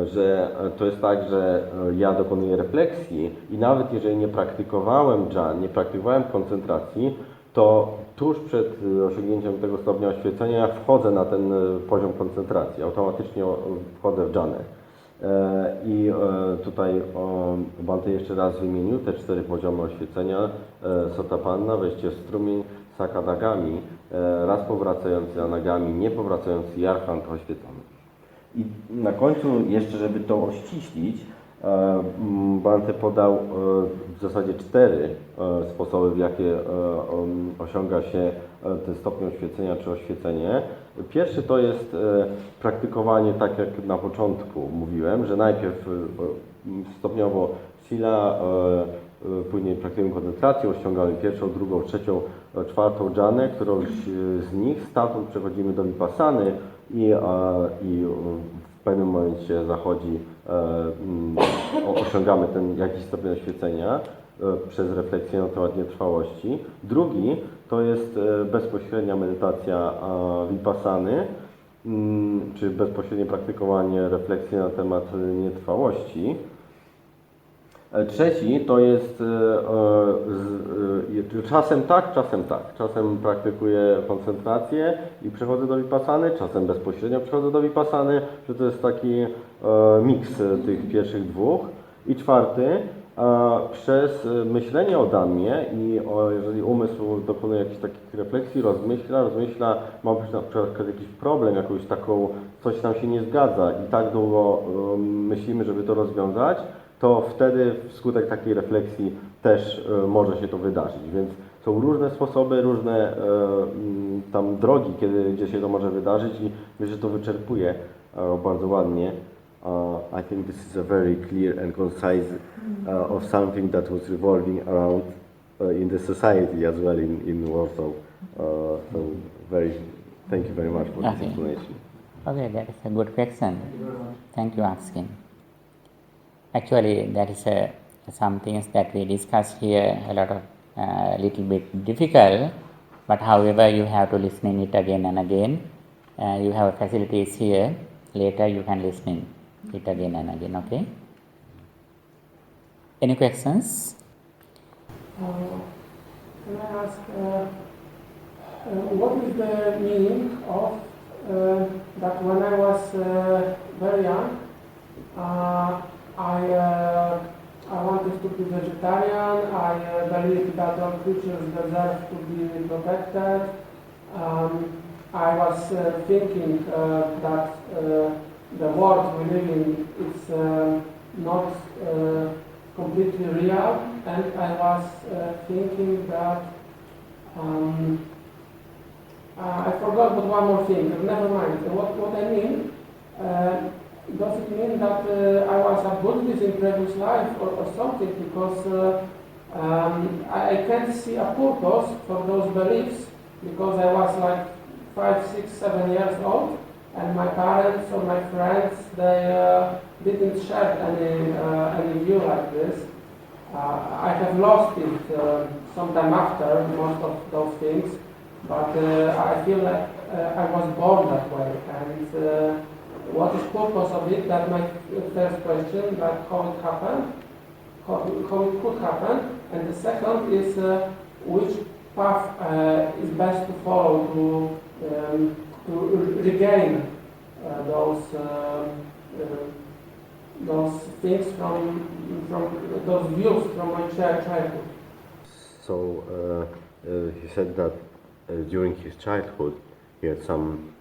Że to jest tak, że ja dokonuję refleksji i nawet jeżeli nie praktykowałem dżan, nie praktykowałem koncentracji, to tuż przed osiągnięciem tego stopnia oświecenia wchodzę na ten poziom koncentracji, automatycznie wchodzę w dżanę. I tutaj Bhante jeszcze raz wymienił te 4 poziomy oświecenia, sotapanna, wejście w strumień, sakadagami, raz powracający anagami, nie powracający i arhant oświecony. I na końcu jeszcze, żeby to uściślić, Bhante podał w zasadzie 4 sposoby, w jakie osiąga się ten stopień oświecenia czy oświecenie. Pierwszy to jest praktykowanie, tak jak na początku mówiłem, że najpierw stopniowo sila, później praktykujemy koncentrację, osiągamy pierwszą, drugą, trzecią, czwartą dżanę, którąś z nich, stamtąd przechodzimy do vipassany i w pewnym momencie zachodzi, osiągamy ten jakiś stopień oświecenia przez refleksję na temat nietrwałości. Drugi to jest bezpośrednia medytacja vipassany, czy bezpośrednie praktykowanie refleksji na temat nietrwałości. Trzeci to jest czasem tak, czasem tak. Czasem praktykuję koncentrację i przechodzę do vipassany, czasem bezpośrednio przechodzę do vipassany, że to jest taki miks tych pierwszych dwóch. I czwarty, przez myślenie o Dhammie i jeżeli umysł dokonuje jakichś takich refleksji, rozmyśla, ma na przykład jakiś problem, jakąś taką, coś nam się nie zgadza i tak długo myślimy, żeby to rozwiązać, to wtedy wskutek takiej refleksji też może się to wydarzyć. Więc są różne sposoby, różne tam drogi, gdzie się to może wydarzyć i myślę, że to wyczerpuje bardzo ładnie. I think this is a very clear and concise of something that was revolving around in the society as well in Warsaw. So thank you very much for this explanation. Okay, that is a good question. Thank you asking. Actually, that is some things that we discuss here, a lot of little bit difficult, but however you have to listen it again and again. You have facilities here, later you can listen it again and again, okay? Any questions? Can I ask, what is the meaning of that when I was very young, I wanted to be vegetarian, I believed that all creatures deserve to be protected. I was thinking that the world we live in is not completely real, and I was thinking that I forgot, but one more thing, never mind. What I mean, does it mean that I was a Buddhist in previous life or something? Because I can't see a purpose for those beliefs, because I was like 5, 6, 7 years old, and my parents or my friends, they didn't share any view like this. I have lost it sometime after most of those things, but I feel like I was born that way. And what is purpose of it? That's my first question, like how it happened, how it could happen. And the second is which path is best to follow to regain those things from those views from my childhood. So he said that during his childhood he had some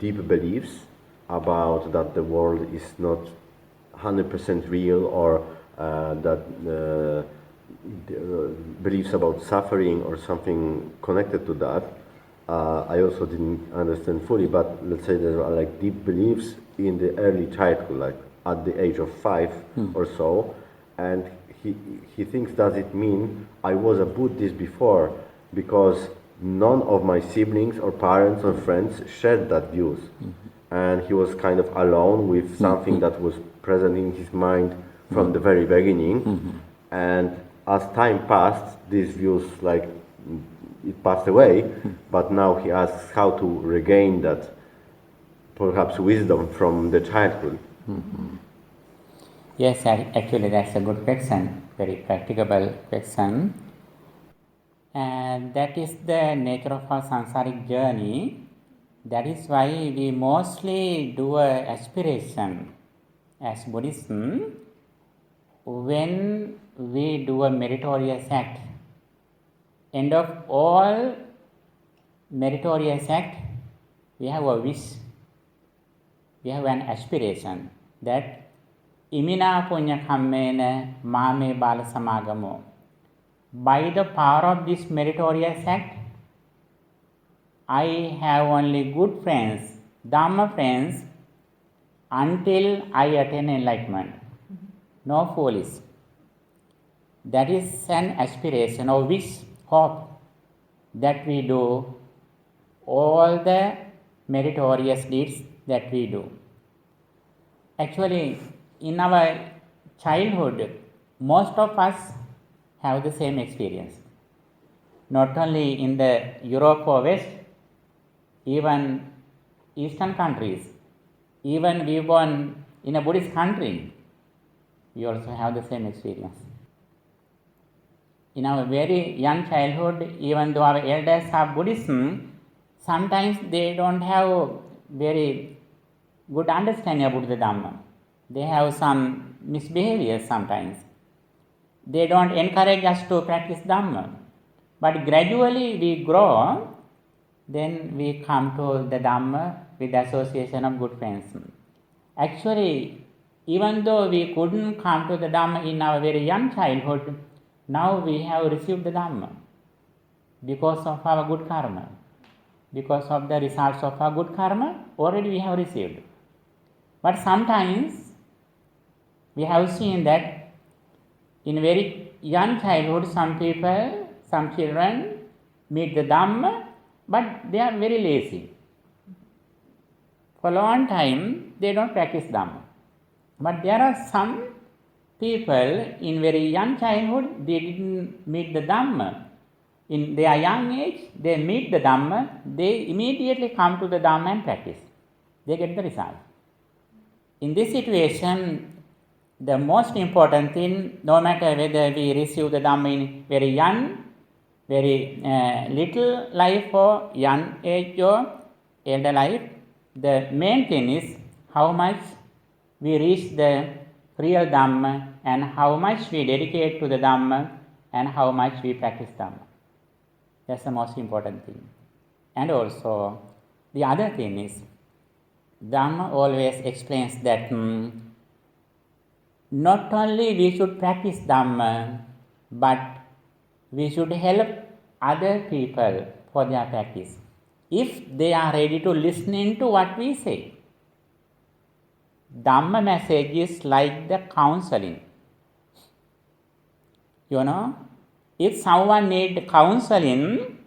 deep beliefs about that the world is not 100% real, or that beliefs about suffering or something connected to that. I also didn't understand fully, but let's say there are like deep beliefs in the early childhood, like at the age of 5 or so, and he thinks, does it mean I was a Buddhist before because none of my siblings or parents or friends shared that views, and he was kind of alone with something that was present in his mind from the very beginning, and as time passed, these views like it passed away, but now he asks how to regain that perhaps wisdom from the childhood. Yes, actually that's a good question, very practicable question. And that is the nature of our samsaric journey. That is why we mostly do a aspiration as Buddhism when we do a meritorious act. End of all meritorious act, we have a wish, we have an aspiration that imina punya kammena mame bala samagamo. By the power of this meritorious act, I have only good friends, Dhamma friends, until I attain enlightenment. No foolish. That is an aspiration or wish, hope, that we do all the meritorious deeds that we do. Actually, in our childhood, most of us have the same experience. Not only in the Europe or West, even Eastern countries, even we born in a Buddhist country, we also have the same experience. In our very young childhood, even though our elders are Buddhism, sometimes they don't have very good understanding about the Dhamma. They have some misbehavior sometimes. They don't encourage us to practice Dhamma. But gradually we grow, then we come to the Dhamma with the association of good friends. Actually, even though we couldn't come to the Dhamma in our very young childhood, now we have received the Dhamma because of our good karma. Because of the results of our good karma, already we have received. But sometimes we have seen that in very young childhood, some people, some children meet the Dhamma, but they are very lazy. For a long time, they don't practice Dhamma. But there are some people in very young childhood, they didn't meet the Dhamma. In their young age, they meet the Dhamma, they immediately come to the Dhamma and practice. They get the result. In this situation, the most important thing, no matter whether we receive the Dhamma in very young, very little life or young age or elder life, the main thing is how much we reach the real Dhamma and how much we dedicate to the Dhamma and how much we practice Dhamma. That's the most important thing. And also, the other thing is, Dhamma always explains that not only we should practice Dhamma, but we should help other people for their practice, if they are ready to listen to what we say. Dhamma message is like the counseling. If someone needs counseling,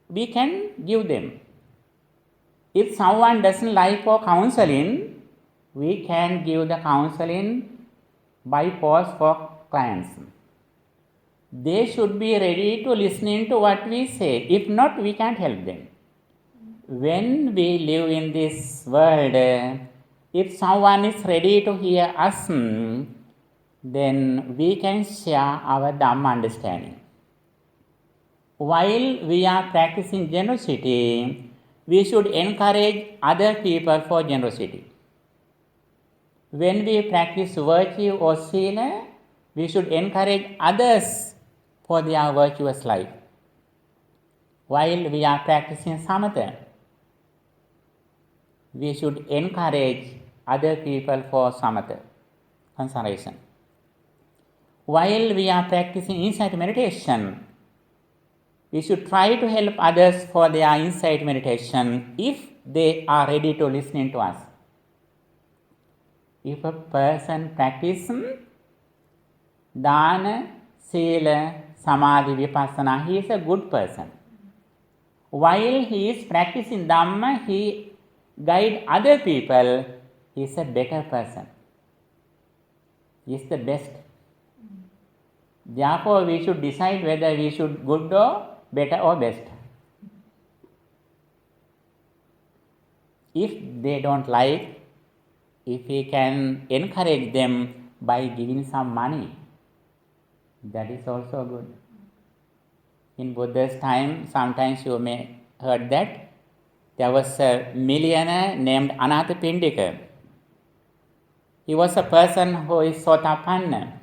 we can give them. If someone doesn't like for counseling, we can give the counseling by post for clients. They should be ready to listen to what we say. If not, we can't help them. When we live in this world, if someone is ready to hear us, then we can share our Dhamma understanding. While we are practicing generosity, we should encourage other people for generosity. When we practice virtue or sila, we should encourage others for their virtuous life. While we are practicing samatha, we should encourage other people for samatha, concentration. While we are practicing insight meditation, we should try to help others for their insight meditation if they are ready to listen to us. If a person practices dana, sila, samadhi, vipassana, he is a good person. While he is practicing Dhamma, he guides other people, he is a better person. He is the best. Therefore, we should decide whether we should good or better or best. If they don't like, if we can encourage them by giving some money, that is also good. In Buddha's time, sometimes you may heard that there was a millionaire named 𝒮𝓃. He was a person who is Sotapanna.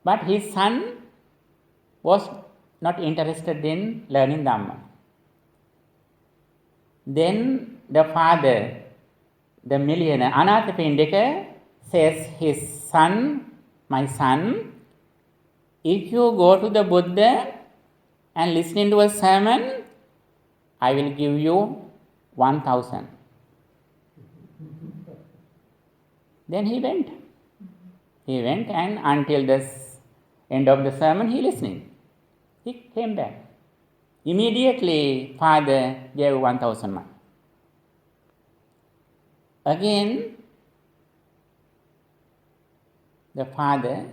But his son was not interested in learning Dhamma. Then the father, the millionaire 𝒮𝓃, says his son, my son, if you go to the Buddha and listen to a sermon, I will give you 1,000. Then he went. He went, and until the end of the sermon, he listening. He came back. Immediately, father gave 1,000 money. Again, the father,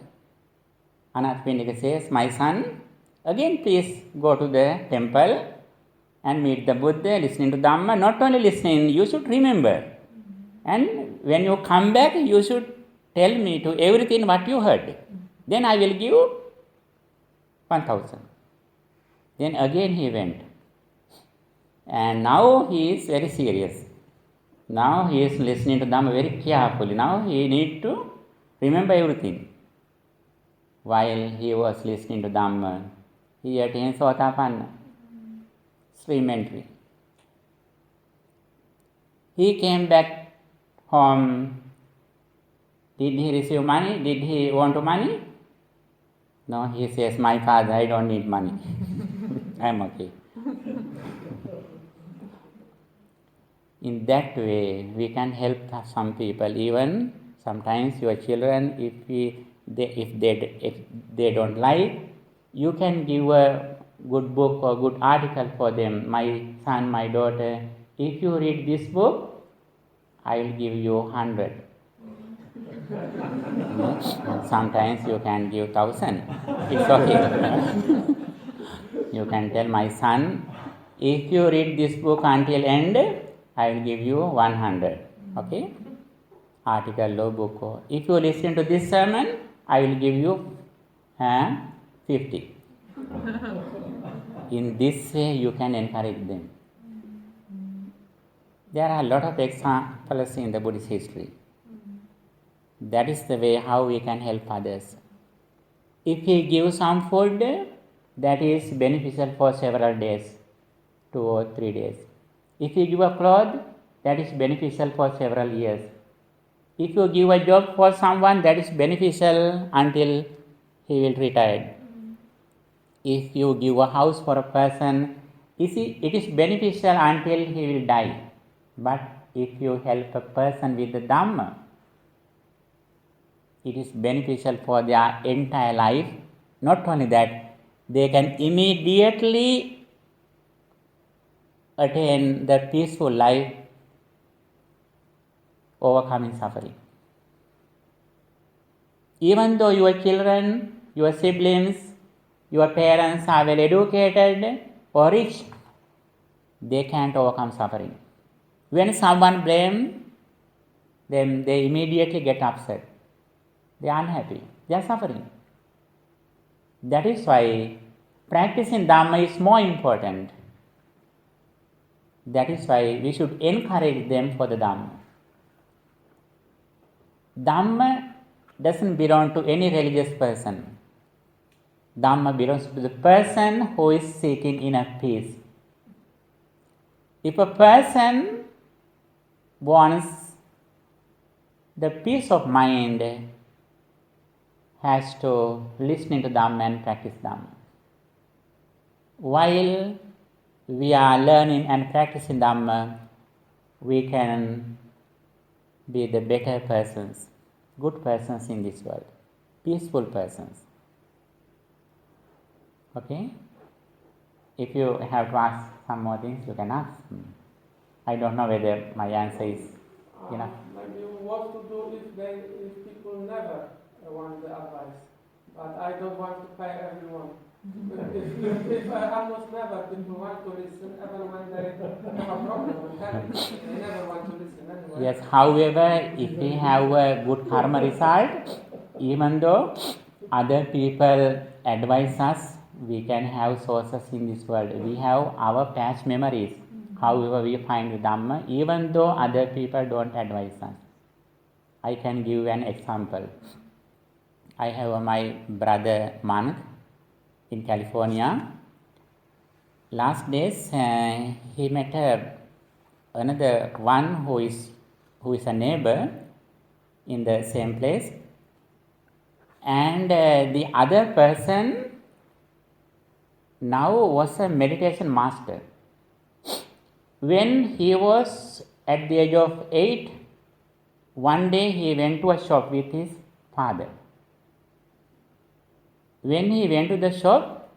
Anathapindika says, my son, again please go to the temple and meet the Buddha, listening to Dhamma. Not only listening, you should remember. And when you come back, you should tell me to everything what you heard. Then I will give 1,000. Then again he went. And now he is very serious. Now he is listening to Dhamma very carefully. Now he need to remember everything. While he was listening to Dhamma, he attained Sotapanna, stream entry. He came back home. Did he receive money? Did he want money? No, he says, my father, I don't need money. I am okay. In that way, we can help some people. Even sometimes your children, if they don't like, you can give a good book or good article for them. My son, my daughter, if you read this book, I will give you 100. Sometimes you can give 1,000. It's okay. You can tell my son, if you read this book until end, I will give you 100. Okay? Article or book. If you listen to this sermon, I will give you 50. In this way, you can encourage them. There are a lot of examples in the Buddhist history. That is the way how we can help others. If we give some food, that is beneficial for several days, 2 or 3 days. If you give a cloth, that is beneficial for several years. If you give a job for someone, that is beneficial until he will retire. If you give a house for a person, it is beneficial until he will die. But if you help a person with the Dhamma, it is beneficial for their entire life. Not only that, they can immediately attain the peaceful life, overcoming suffering. Even though your children, your siblings, your parents are well educated or rich, they can't overcome suffering. When someone blames them, they immediately get upset. They are unhappy. They are suffering. That is why practicing Dhamma is more important. That is why we should encourage them for the Dhamma. Dhamma doesn't belong to any religious person. Dhamma belongs to the person who is seeking inner peace. If a person wants the peace of mind, has to listen to Dhamma and practice Dhamma. While we are learning and practicing Dhamma, we can be the better persons, good persons in this world, peaceful persons. Okay? If you have to ask some more things, you can ask. I don't know whether my answer is enough. Maybe what to do if people never want the advice, but I don't want to pay everyone. if almost never people want to listen, even when they have a problem with them, they never want to listen anyway. Yes, however, if we have a good karma result, even though other people advise us, we can have sources in this world. We have our past memories. However, we find Dhamma, even though other people don't advise us. I can give an example. I have my brother monk in California. Last days, he met another one who is a neighbor in the same place, and the other person now was a meditation master. when he was at the age of 8, one day he went to a shop with his father. When he went to the shop,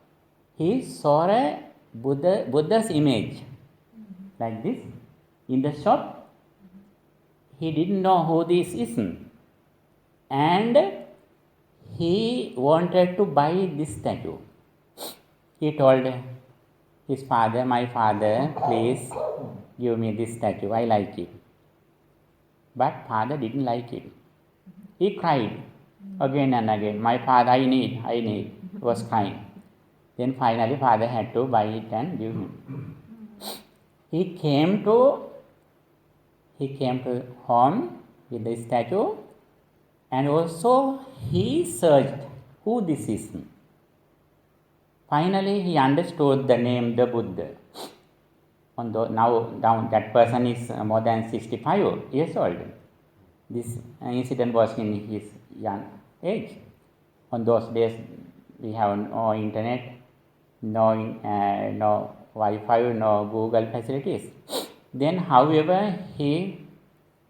he saw a Buddha's image like this in the shop. He didn't know who this is, and he wanted to buy this statue. He told his father, "My father, please give me this statue, I like it." But father didn't like it. He cried again and again, "My father, I need. He was crying. Then finally father had to buy it and give him. He came to home with the statue, and also he searched who this is. Finally he understood the name, the Buddha. Now that person is more than 65 years old. This incident was in his young age. On those days we have no internet, no Wi-Fi, no Google facilities. Then, however, he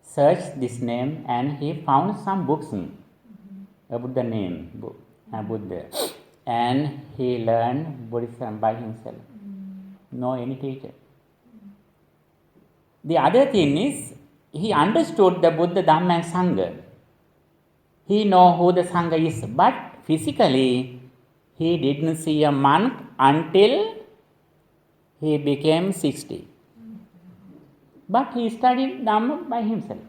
searched this name and he found some books about the name Buddha, and he learned Buddhism by himself. No any teacher. The other thing is, he understood the Buddha, Dhamma and Sangha. He know who the Sangha is, but physically he didn't see a monk until he became 60. But he studied Dhamma by himself,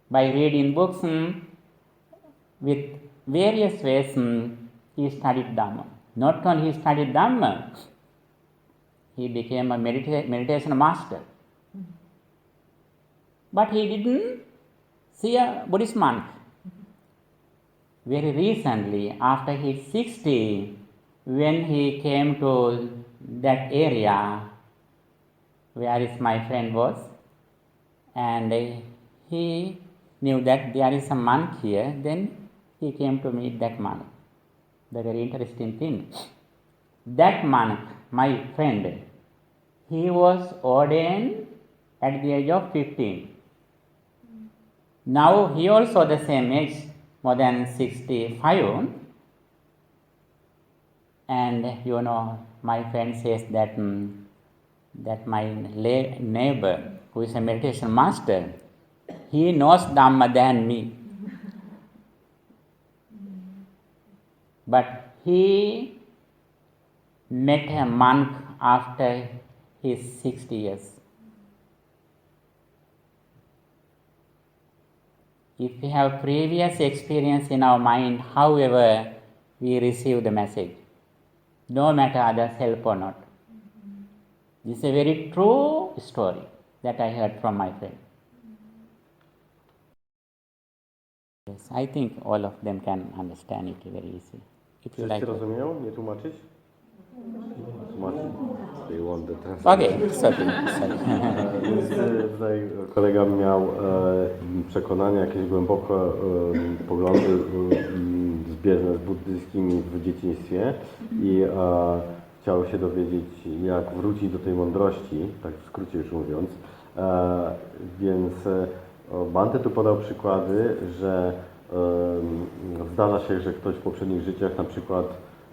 by reading books, with various ways he studied Dhamma. Not only he studied Dhamma, he became a meditation master. But he didn't see a Buddhist monk. Very recently, after his 60, when he came to that area where is my friend was, and he knew that there is a monk here, then he came to meet that monk. The very interesting thing. That monk, my friend, he was ordained at the age of 15. Now he also the same age, more than 65, and my friend says that my neighbor, who is a meditation master, he knows Dhamma than me. But he met a monk after his 60 years. If we have previous experience in our mind, however, we receive the message, no matter others help or not. This is a very true story that I heard from my friend. Yes, I think all of them can understand it very easily. If you like. Rozumiał? Nie tłumaczyć? Tłumaczyć. They want the translation. Okay, sorry. Więc tutaj kolega miał przekonania, jakieś głęboko poglądy zbieżne z buddyjskimi w dzieciństwie i chciał się dowiedzieć, jak wrócić do tej mądrości, tak w skrócie już mówiąc. Więc Bhante tu podał przykłady, że zdarza się, że ktoś w poprzednich życiach na przykład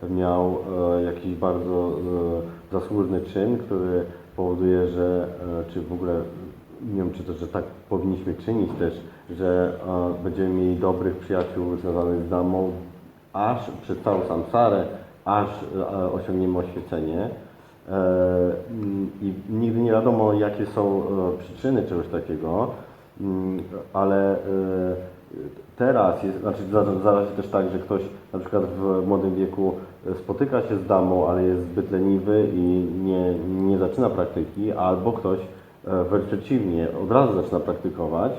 miał jakiś bardzo zasłużny czyn, który powoduje, że, czy w ogóle, nie wiem, czy to, że tak powinniśmy czynić też, że będziemy mieli dobrych przyjaciół związanych z Dhammą, aż przez całą samsarę, aż osiągniemy oświecenie. I nigdy nie wiadomo, jakie są przyczyny czegoś takiego, ale teraz jest, zdarza się też tak, że ktoś na przykład w młodym wieku spotyka się z Dhammą, ale jest zbyt leniwy i nie zaczyna praktyki, albo ktoś wręcz przeciwnie, od razu zaczyna praktykować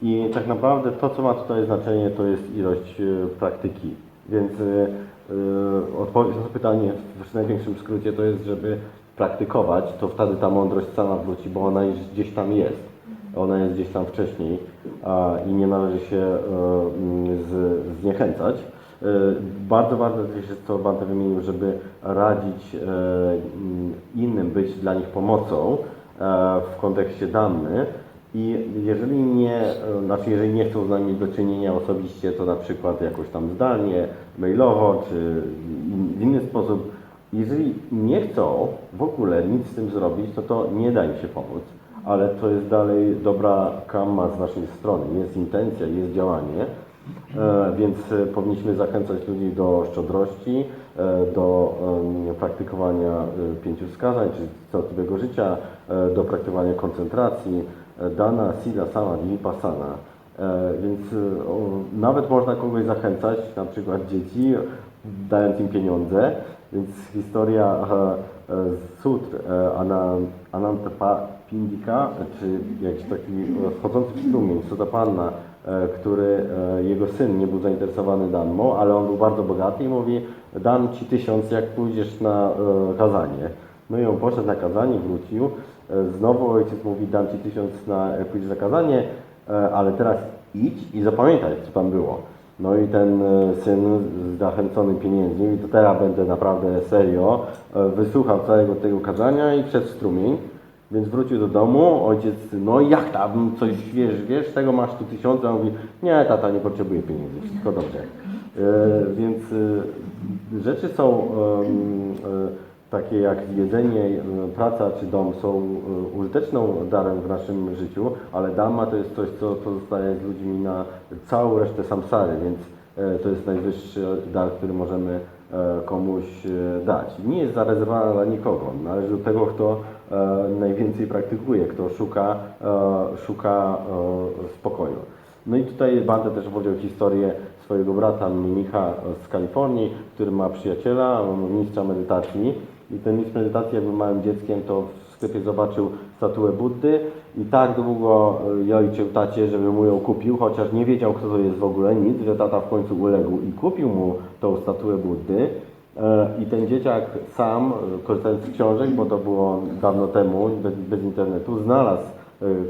i tak naprawdę to, co ma tutaj znaczenie, to jest ilość praktyki. Więc odpowiedź na to pytanie w największym skrócie to jest, żeby praktykować, to wtedy ta mądrość sama wróci, bo ona już gdzieś tam jest. Ona jest gdzieś tam wcześniej i nie należy się zniechęcać. Bardzo ważne jest, co Bhante wymienił, żeby radzić innym, być dla nich pomocą, w kontekście Dhammy. I jeżeli nie chcą z nami do czynienia osobiście, to na przykład jakoś tam zdalnie, mailowo, czy w inny sposób. Jeżeli nie chcą w ogóle nic z tym zrobić, to nie da im się pomóc. Ale to jest dalej dobra karma z naszej strony. Jest intencja, jest działanie, więc powinniśmy zachęcać ludzi do szczodrości, do praktykowania 5 wskazań, czyli całego życia, do praktykowania koncentracji, dana, sila, sama, vipassana. Więc nawet można kogoś zachęcać, na przykład dzieci, dając im pieniądze. Więc historia sutr Anathapindika, czy jakiś taki wchodzący w strumień, Sotapanna, który jego syn nie był zainteresowany Dhammą, ale on był bardzo bogaty i mówi: dam ci 1000, jak pójdziesz na kazanie. No i on poszedł na kazanie, wrócił. Znowu ojciec mówi: dam ci 1000, jak pójdziesz na kazanie, ale teraz idź i zapamiętaj, co tam było. No i ten syn zachęcony pieniędzmi, i to teraz będę naprawdę serio, wysłuchał całego tego kazania i wszedł w strumień. Więc wrócił do domu, ojciec: no jak tam, coś wiesz, tego masz tu 1000, a on mówi: nie, tata nie potrzebuje pieniędzy, wszystko dobrze. Więc rzeczy są takie jak jedzenie, praca czy dom są użyteczną darem w naszym życiu, ale Dhamma to jest coś, co pozostaje z ludźmi na całą resztę samsary, więc to jest najwyższy dar, który możemy komuś dać. Nie jest zarezerwowana dla nikogo, należy do tego, kto najwięcej praktykuje, kto szuka spokoju. No i tutaj Bhante też opowiedział historię swojego brata mnicha z Kalifornii, który ma przyjaciela, mistrza medytacji. I ten mistrz medytacji, jak był małym dzieckiem, to w sklepie zobaczył statuę Buddy i tak długo joiczył tacie, żeby mu ją kupił, chociaż nie wiedział, kto to jest w ogóle, nic, że tata w końcu uległ i kupił mu tą statuę Buddy. I ten dzieciak sam, korzystając z książek, bo to było dawno temu, bez internetu, znalazł,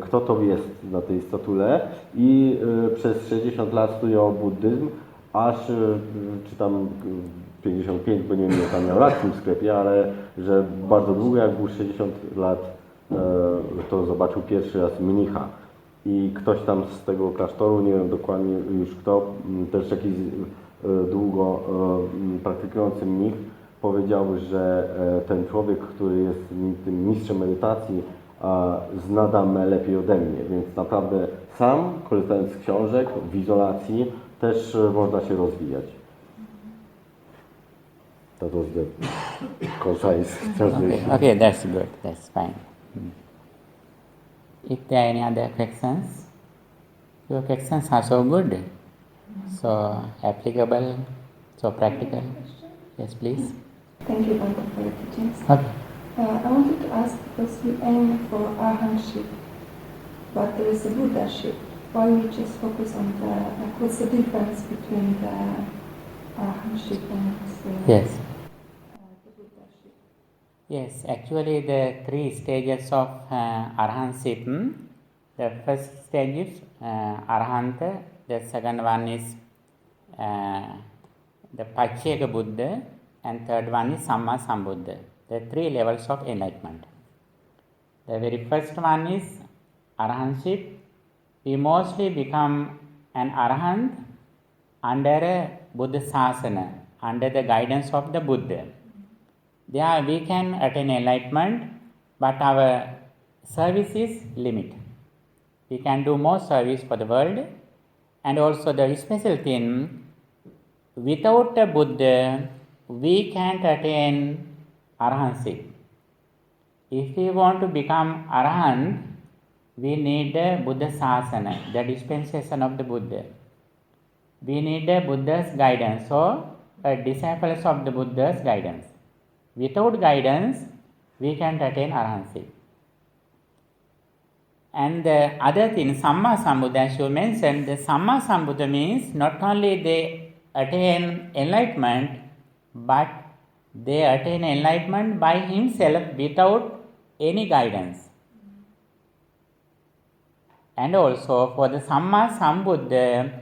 kto to jest na tej statule i przez 60 lat studiował buddyzm, aż czy tam 55, bo nie wiem, ile tam miał lat w tym sklepie, ale że bardzo długo, jak był 60 lat, to zobaczył pierwszy raz mnicha. I ktoś tam z tego klasztoru, nie wiem dokładnie już kto, też jakiś długo praktykujący mnich, powiedział, że ten człowiek, który jest tym mistrzem medytacji, zna Dhammę lepiej ode mnie, więc naprawdę sam, korzystając z książek, w izolacji, też można się rozwijać. That was the concise translation. Okay, that's good. That's fine. If there are any other questions, your questions are so good, so applicable, so practical. Yes, please. Thank you, Bhante, for your teachings. Okay. I wanted to ask, because we aim for arahantship, but there is a Buddhaship. Why we just focus on the, what's the difference between the arahantship and Yes. the Buddhaship? Yes, actually the 3 stages of arahantship. The first stage is arahanta, the second one is the Pacceka Buddha, and third one is Samma Sambuddha. The 3 levels of enlightenment. The very first one is arahantship. We mostly become an arahant under a Buddha Sasana, under the guidance of the Buddha. There we can attain enlightenment, but our service is limited. We can do more service for the world, and also the special thing, without a Buddha, we can't attain arahantship. If we want to become arahant, we need a Buddha Sasana, the dispensation of the Buddha. We need a Buddha's guidance, or a disciples of the Buddha's guidance. Without guidance, we can't attain arahantship. And the other thing, Samma Sambuddha, as you mentioned, the Samma Sambuddha means not only they attain enlightenment, but they attain enlightenment by himself without any guidance. And also for the Samma Sambuddha,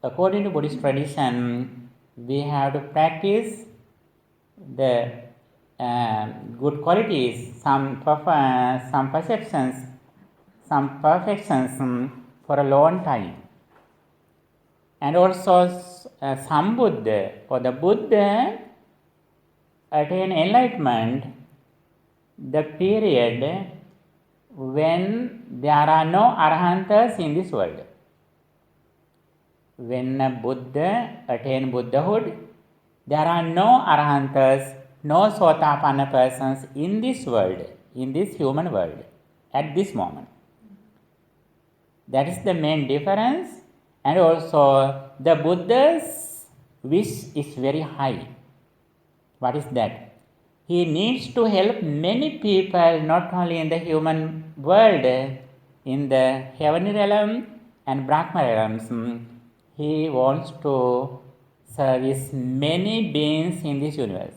according to Buddhist tradition, we have to practice the good qualities, some perceptions, some perfections for a long time. And also some Buddha, for the Buddha attain enlightenment, the period when there are no Arhantas in this world. When a Buddha attain Buddhahood, there are no Arhantas, no Sotapanna persons in this world, in this human world, at this moment. That is the main difference. And also the Buddha's wish is very high. What is that? He needs to help many people, not only in the human world, in the heavenly realm and Brahma realms. He wants to service many beings in this universe.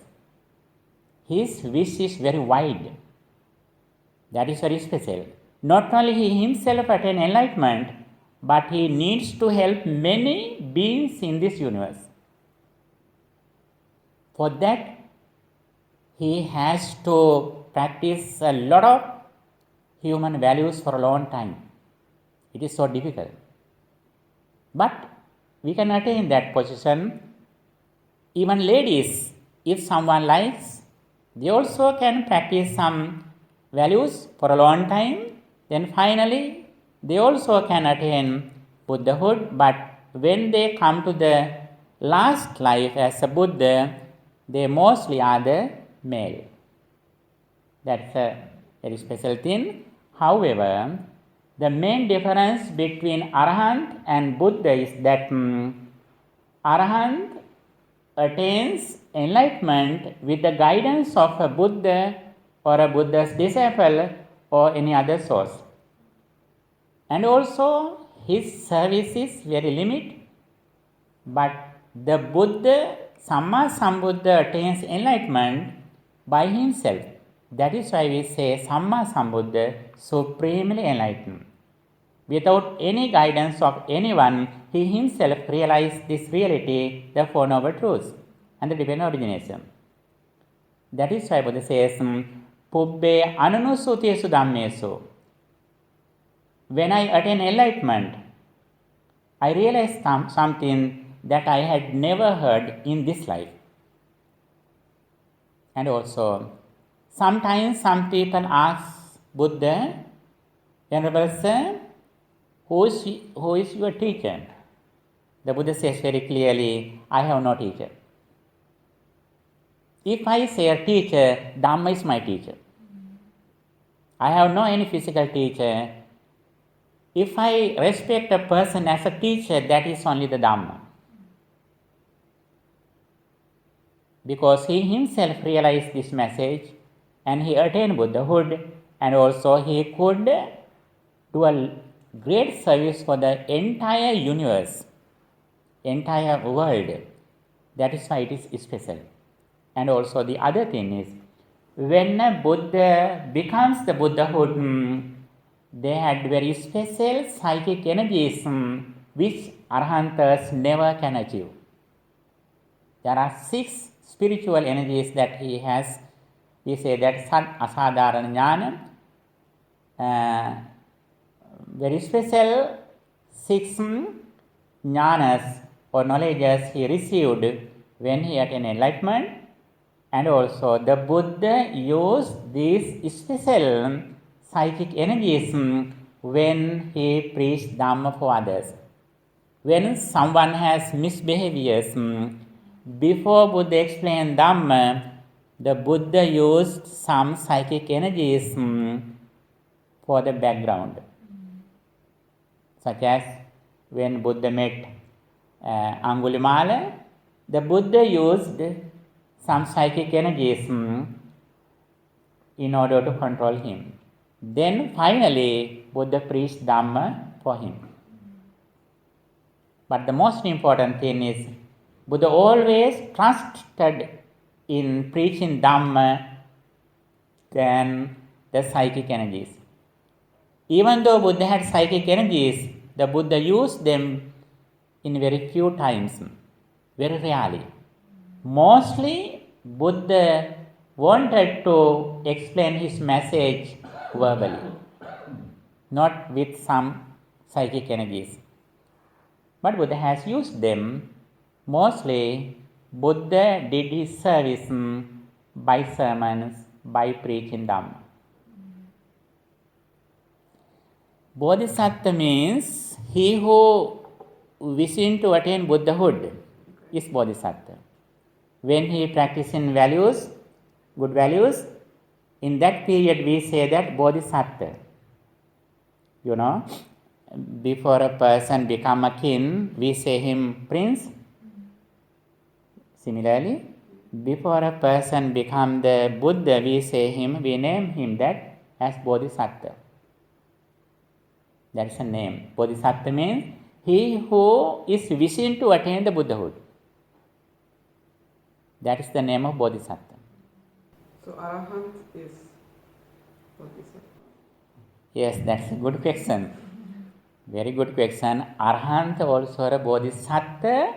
His wish is very wide. That is very special. Not only he himself attain enlightenment, but he needs to help many beings in this universe. For that, he has to practice a lot of human values for a long time. It is so difficult. But we can attain that position. Even ladies, if someone likes, they also can practice some values for a long time. Then finally, they also can attain Buddhahood. But when they come to the last life as a Buddha, they mostly are the male. That's a very special thing. However, the main difference between Arahant and Buddha is that Arahant attains enlightenment with the guidance of a Buddha or a Buddha's disciple or any other source. And also his service is very limited. But the Buddha, Samma Sambuddha, attains enlightenment by himself. That is why we say Samma Sambuddha, supremely enlightened. Without any guidance of anyone, he himself realized this reality, the Four Noble Truths and the Divine Origination. That is why Buddha says, Pubbe Anunusutesu Dhammesu. When I attain enlightenment, I realized something that I had never heard in this life. And also, sometimes some people ask Buddha, Venerable Sir, who is your teacher? The Buddha says very clearly, I have no teacher. If I say a teacher, Dhamma is my teacher. I have no any physical teacher. If I respect a person as a teacher, that is only the Dhamma. Because he himself realized this message and he attained Buddhahood, and also he could do a great service for the entire universe, entire world. That is why it is special. And also the other thing is, when a Buddha becomes the Buddhahood, they had very special psychic energies which Arhantas never can achieve. There are 6 spiritual energies that he has. We say that Asadharana Jnana, very special 6 jnanas or knowledges he received when he attained enlightenment. And also the Buddha used these special psychic energies when he preached Dhamma for others. When someone has misbehaviors, before Buddha explained Dhamma, the Buddha used some psychic energies for the background. Such as when Buddha met Angulimala, the Buddha used some psychic energies in order to control him. Then finally, Buddha preached Dhamma for him. But the most important thing is, Buddha always trusted in preaching Dhamma than the psychic energies. Even though Buddha had psychic energies, the Buddha used them in very few times, very rarely. Mostly, Buddha wanted to explain his message verbally, not with some psychic energies. But Buddha has used them. Mostly, Buddha did his service by sermons, by preaching Dhamma. Bodhisattva means he who wishing to attain Buddhahood is Bodhisattva. When he practicing values, good values, in that period we say that Bodhisattva. You know, before a person become a king, we say him prince. Similarly, before a person become the Buddha, we name him that as Bodhisattva. That is a name. Bodhisattva means he who is wishing to attain the Buddhahood. That is the name of Bodhisattva. So Arahant is Bodhisattva? Yes, that's a good question. Very good question. Arahant also a Bodhisattva.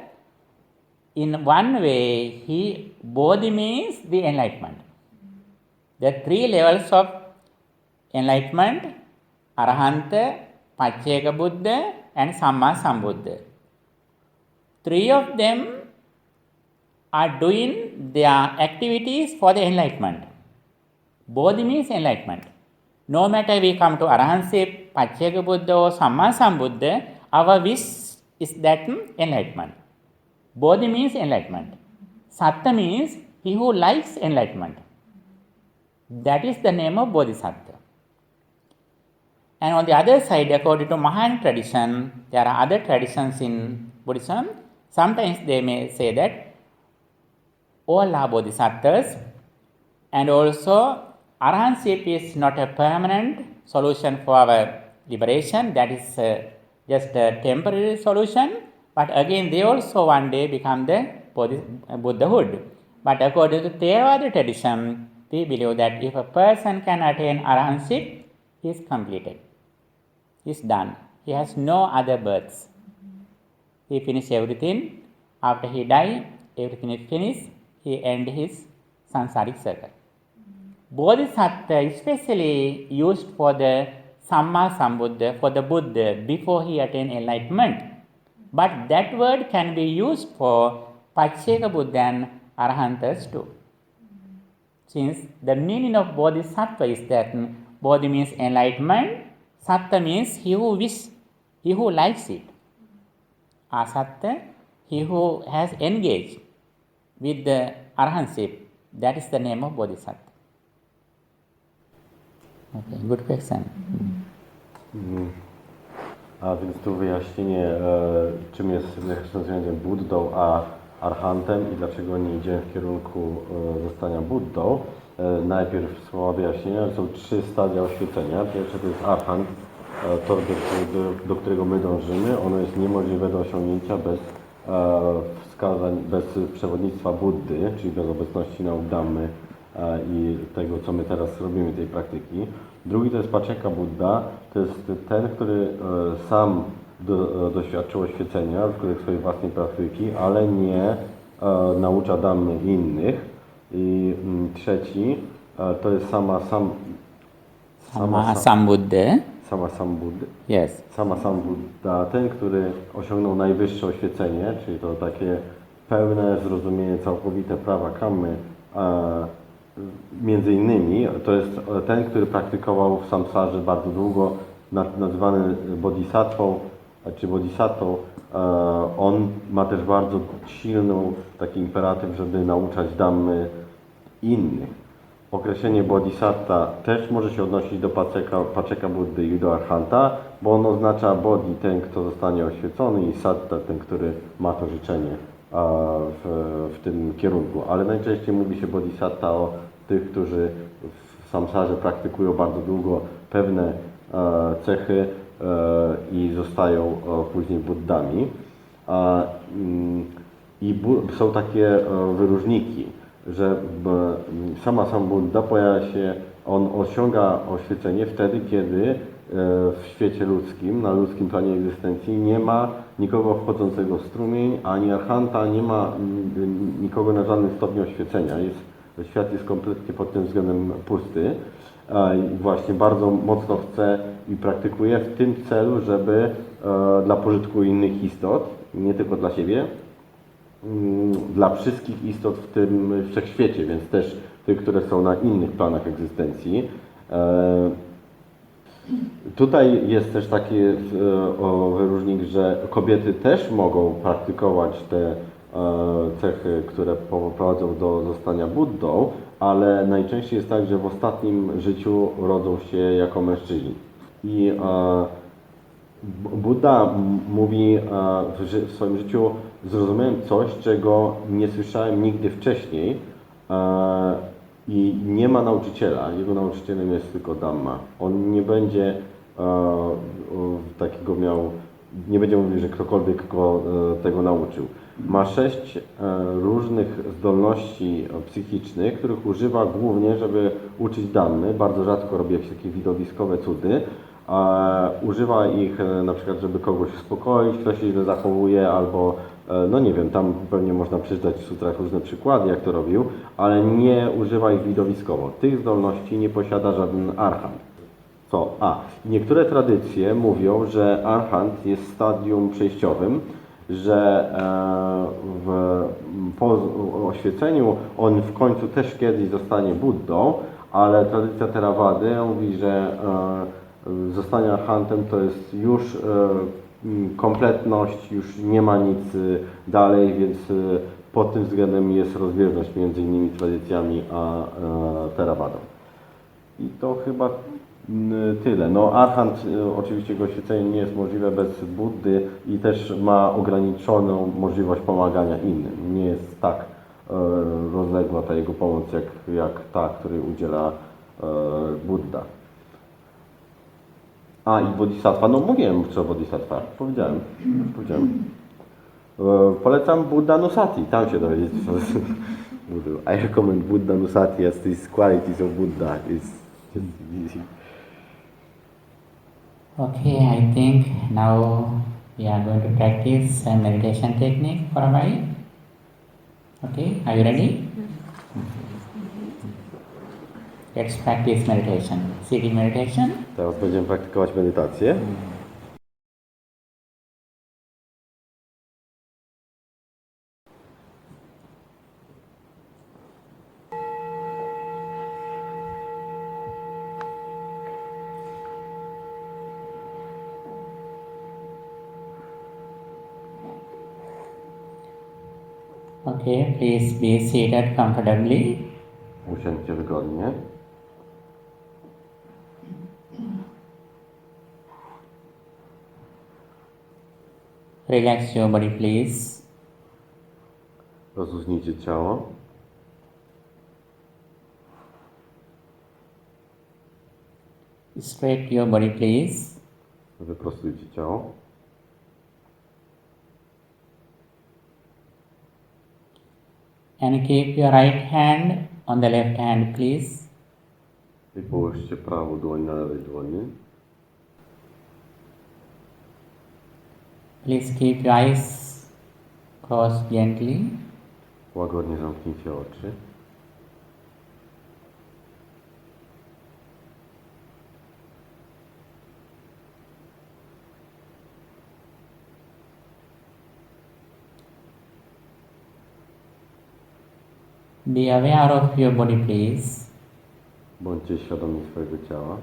In one way, Bodhi means the enlightenment. There are 3 levels of enlightenment: Arahanta, 𝒶𝓃 Buddha and Samma Sambuddha. 3 of them are doing their activities for the enlightenment. Bodhi means enlightenment. No matter we come to Arahantship, 𝒶𝓃 Buddha or Samma Sambuddha, our wish is that enlightenment. Bodhi means enlightenment. Sattva means he who likes enlightenment. That is the name of Bodhisattva. And on the other side, according to Mahan tradition, there are other traditions in Buddhism. Sometimes they may say that all are Bodhisattvas, and also Arahantship is not a permanent solution for our liberation. That is just a temporary solution. But again, they also one day become the Buddhahood. But according to Theravada tradition, we believe that if a person can attain Arahantship, he is completed. He is done. He has no other births. He finished everything. After he died, everything is finished. He ends his samsaric circle. Bodhisattva especially used for the Samma Sambuddha, for the Buddha before he attained enlightenment. But that word can be used for 𝒶𝓃 Buddha and Arahantas too. Since the meaning of Bodhisattva is that Bodhi means enlightenment, Sattva means he who wishes, he who likes it. Asattva, he who has engaged with the Arahantship. That is the name of Bodhisattva. Okay, good question. A więc tu wyjaśnienie, czym jest rozwiązanie Buddą a Arhantem i dlaczego nie idziemy w kierunku zostania Buddą. Najpierw słowa wyjaśnienia, że są 3 stadia oświecenia. Pierwsze to jest Arhant, to do którego my dążymy. Ono jest niemożliwe do osiągnięcia bez wskazań, bez przewodnictwa Buddy, czyli bez obecności nauk Dhammy i tego, co my teraz robimy, tej praktyki. Drugi to jest 𝒶𝓃 Buddha, to jest ten, który sam doświadczył oświecenia w wyniku swojej własnej praktyki, ale nie naucza Dhammy innych. I trzeci to jest Samma Sambuddha. Samma Sambuddha. Yes. Samma Sambuddha, ten, który osiągnął najwyższe oświecenie, czyli to takie pełne zrozumienie, całkowite prawa kammy. Między innymi to jest ten, który praktykował w samsarze bardzo długo, nazywany bodhisattvą czy bodhisattwą. On ma też bardzo silny taki imperatyw, żeby nauczać Dhammy innych. Określenie bodhisatta też może się odnosić do 𝒶𝓃 Buddy i do Arhanta, bo on oznacza bodhi, ten, kto zostanie oświecony, i satta, ten, który ma to życzenie w tym kierunku. Ale najczęściej mówi się bodhisatta o tych, którzy w samsarze praktykują bardzo długo pewne cechy i zostają później Buddami. I są takie wyróżniki, że Samma Sambuddha pojawia się, on osiąga oświecenie wtedy, kiedy w świecie ludzkim, na ludzkim planie egzystencji nie ma nikogo wchodzącego w strumień, ani Arhanta, nie ma nikogo na żadnym stopniu oświecenia. Jest świat jest kompletnie pod tym względem pusty. I właśnie bardzo mocno chce i praktykuje w tym celu, żeby dla pożytku innych istot, nie tylko dla siebie, dla wszystkich istot w tym wszechświecie, więc też tych, które są na innych planach egzystencji. Tutaj jest też taki wyróżnik, że kobiety też mogą praktykować te cechy, które prowadzą do zostania Buddą, ale najczęściej jest tak, że w ostatnim życiu rodzą się jako mężczyźni. I Buddha mówi, w swoim życiu zrozumiałem coś, czego nie słyszałem nigdy wcześniej i nie ma nauczyciela. Jego nauczycielem jest tylko Dhamma. On nie będzie takiego miał, nie będzie mówił, że ktokolwiek go tego nauczył. Ma 6 różnych zdolności psychicznych, których używa głównie, żeby uczyć Dhammy. Bardzo rzadko robi jakieś takie widowiskowe cudy. Używa ich na przykład, żeby kogoś uspokoić, ktoś się źle zachowuje, albo no nie wiem, tam pewnie można przeczytać w sutrach różne przykłady, jak to robił, ale nie używa ich widowiskowo. Tych zdolności nie posiada żaden archant. Niektóre tradycje mówią, że archant jest stadium przejściowym, że po oświeceniu on w końcu też kiedyś zostanie Buddą, ale tradycja Theravady mówi, że zostanie archantem to jest już kompletność, już nie ma nic dalej, więc pod tym względem jest rozbieżność między innymi tradycjami a Theravadą. I to chyba tyle. No archant, oczywiście jego oświecenie nie jest możliwe bez Buddy i też ma ograniczoną możliwość pomagania innym. Nie jest tak rozległa ta jego pomoc jak ta, której udziela Buddha. I Bodhisattva, no mówiłem co o Bodhisattva, powiedziałem. Polecam Buddha Nusati, tam się dowiedzieć co jest Buddha. I recommend Buddha Nusati as these qualities of Buddha is easy. Okay, I think now we are going to practice a meditation technique for a while. Okay, are you ready? Let's practice meditation. Sitting meditation. Teraz będziemy praktykować medytację. Okay, please be seated comfortably. Usiądźcie wygodnie. Relax your body, please. Rozluźnijcie ciało. Straight your body, please. Wyprostujcie ciało. And keep your right hand on the left hand, please. I połóżcie prawą dłoń na lewej dłoni. Please keep your eyes closed gently. Łagodnie zamknijcie oczy. Be aware of your body, please. Bądźcie świadomi swojego ciała.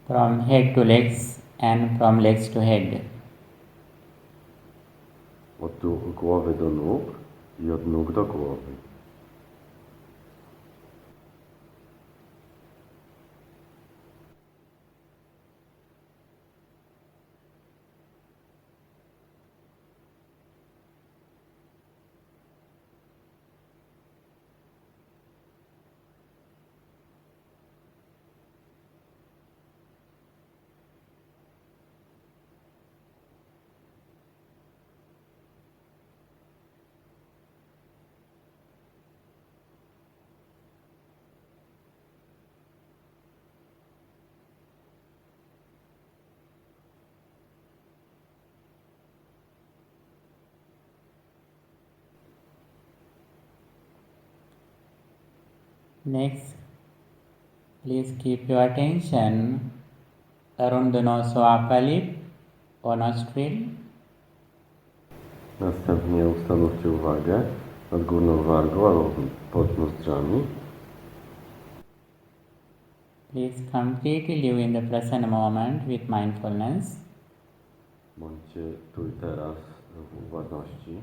From head to legs and from legs to head. Od głowy do nóg i od nóg do głowy. Next, please keep your attention around the nose or upper lip or nostril. Następnie ustanówcie uwagę nad górną wargą albo pod nozdrzami. Please completely live in the present moment with mindfulness. Bądźcie tu i teraz w uważności.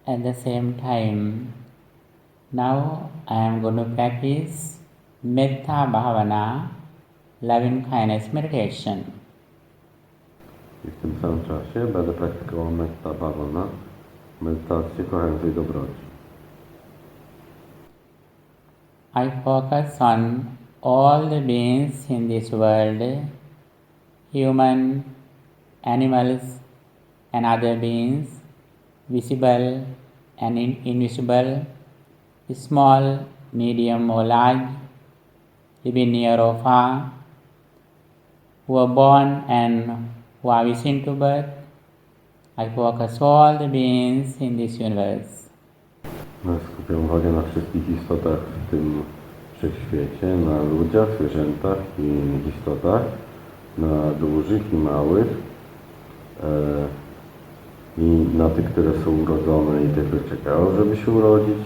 At the same time, now I am going to practice Metta Bhavana, loving kindness meditation. I w tym samym czasie będę praktykował metta bhavana, medytację kochającej dobroci. I focus on all the beings in this world, human, animals, and other beings, visible and invisible, small, medium or large, living near or far, who are born and who are wishing to birth. I focus all the beings in this universe. Skupiam uwagę na wszystkich istotach w tym wszechświecie, na ludziach, zwierzętach i innych istotach, na dużych i małych, i na tych, które są urodzone i tych, które czekają, żeby się urodzić.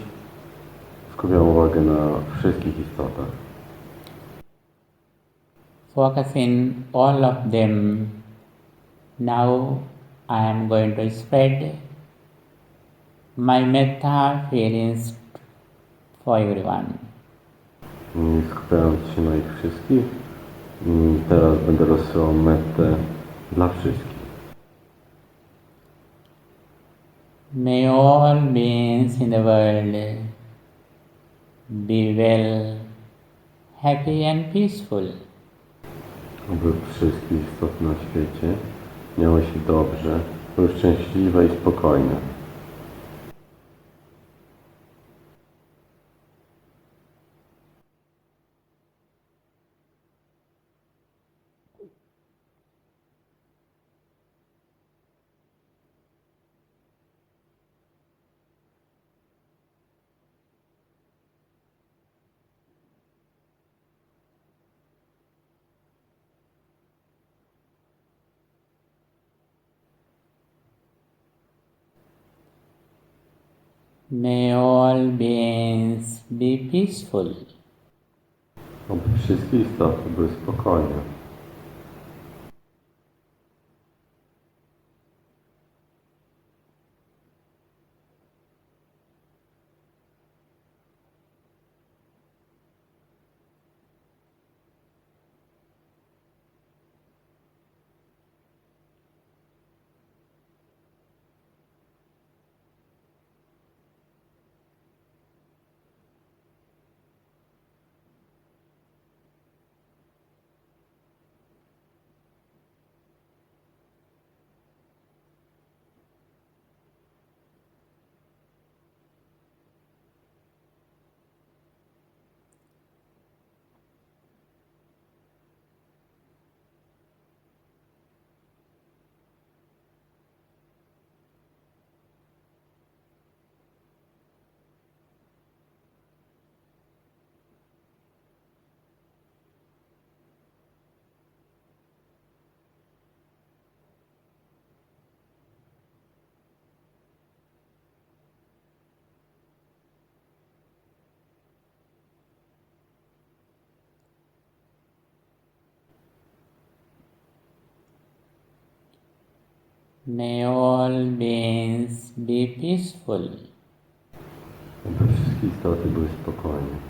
Skupiam uwagę na wszystkich istotach. Focusing all of them, now I am going to spread my metta feelings for everyone. I skupiając się na ich wszystkich, teraz będę rozsyłał mettę dla wszystkich. May all beings in the world be well, happy and peaceful. Aby wszystkie istoty na świecie miały się dobrze, były szczęśliwe i spokojne. May all beings be peaceful. Aby wszystkie istoty były spokojne. May all beings be peaceful. Aby wszystkie istoty były spokojne.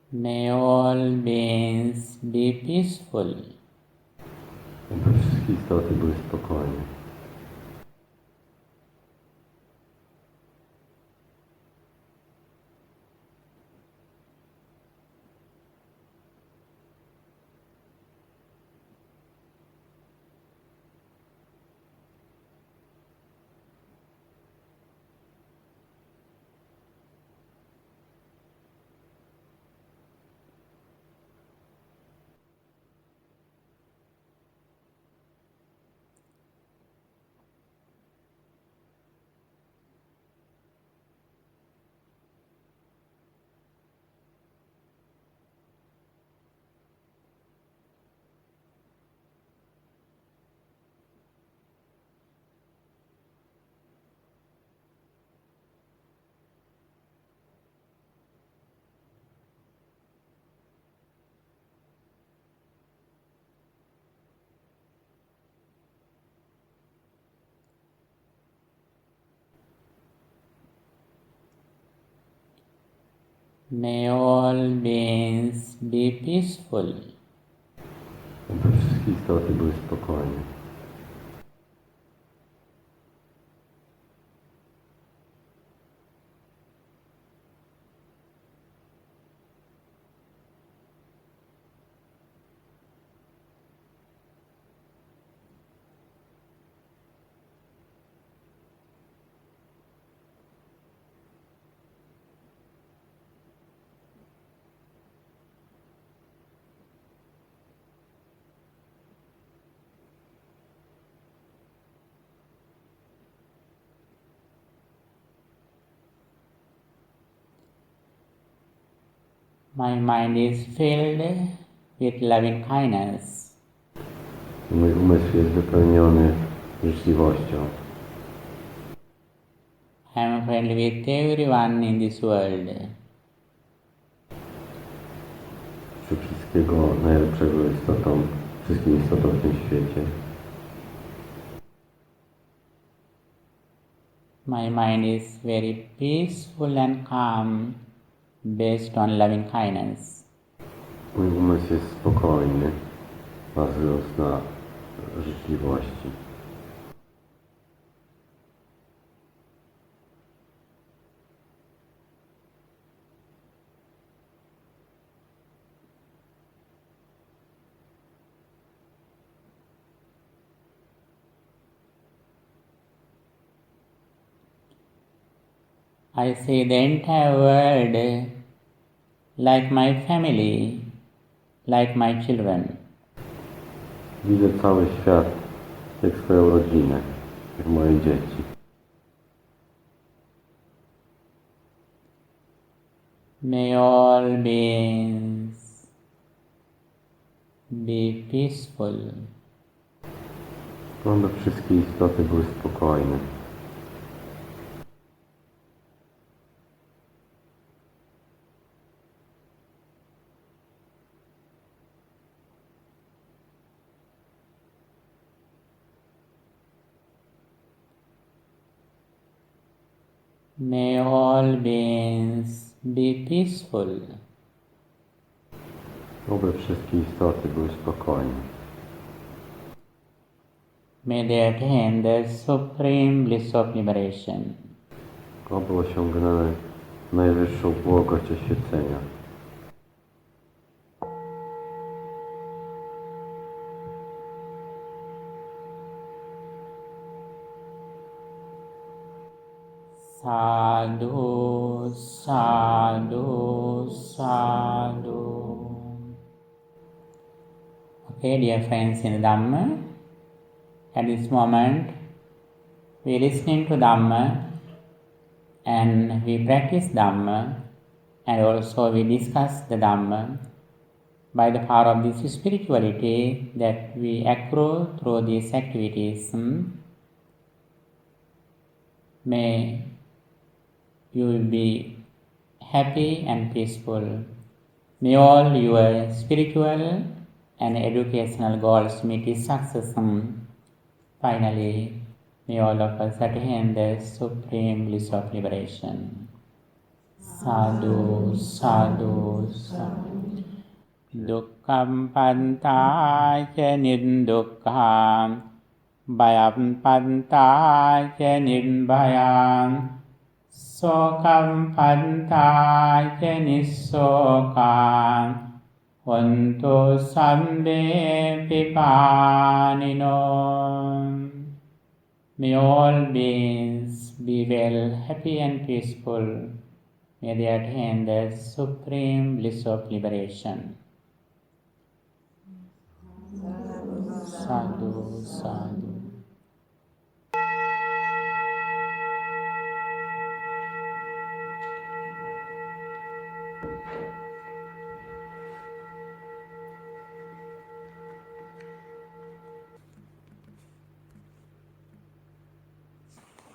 May all beings be peaceful. Aby wszystkie istoty były spokojne. May all beings be peaceful. Aby wszystkie istoty były spokojne. My mind is filled with loving kindness. Mój umysł jest wypełniony życzliwością. I am friendly with everyone in this world. Życzę wszystkiego najlepszego istotom, wszystkim istotom w tym świecie. My mind is very peaceful and calm based on loving kindness. Mój umysł jest spokojny, bazując na życzliwości. I see the entire world like my family, like my children. Widzę cały świat jak swoją rodzinę, jak moje dzieci. May all beings be peaceful. Aby wszystkie istoty były spokojne. May all beings be peaceful. Oby wszystkie istoty były spokojne. May they attain the supreme bliss of liberation. Oby osiągnęły najwyższą błogość oświecenia. Sadhu, sadhu, sadhu. Okay, dear friends in the Dhamma, at this moment we are listening to Dhamma and we practice Dhamma and also we discuss the Dhamma by the power of this spirituality that we accrue through these activities. May you will be happy and peaceful. May all your spiritual and educational goals meet with success. Finally, may all of us attain the supreme bliss of liberation. Sadhu, sadhu, sadhu. Dukkham pantāca nirdukkhaṃ, bhayam pantāca nirbhayam, sokam pantāca nissokam, hontu sabbe pipānino. May all beings be well, happy and peaceful. May they attain the supreme bliss of liberation.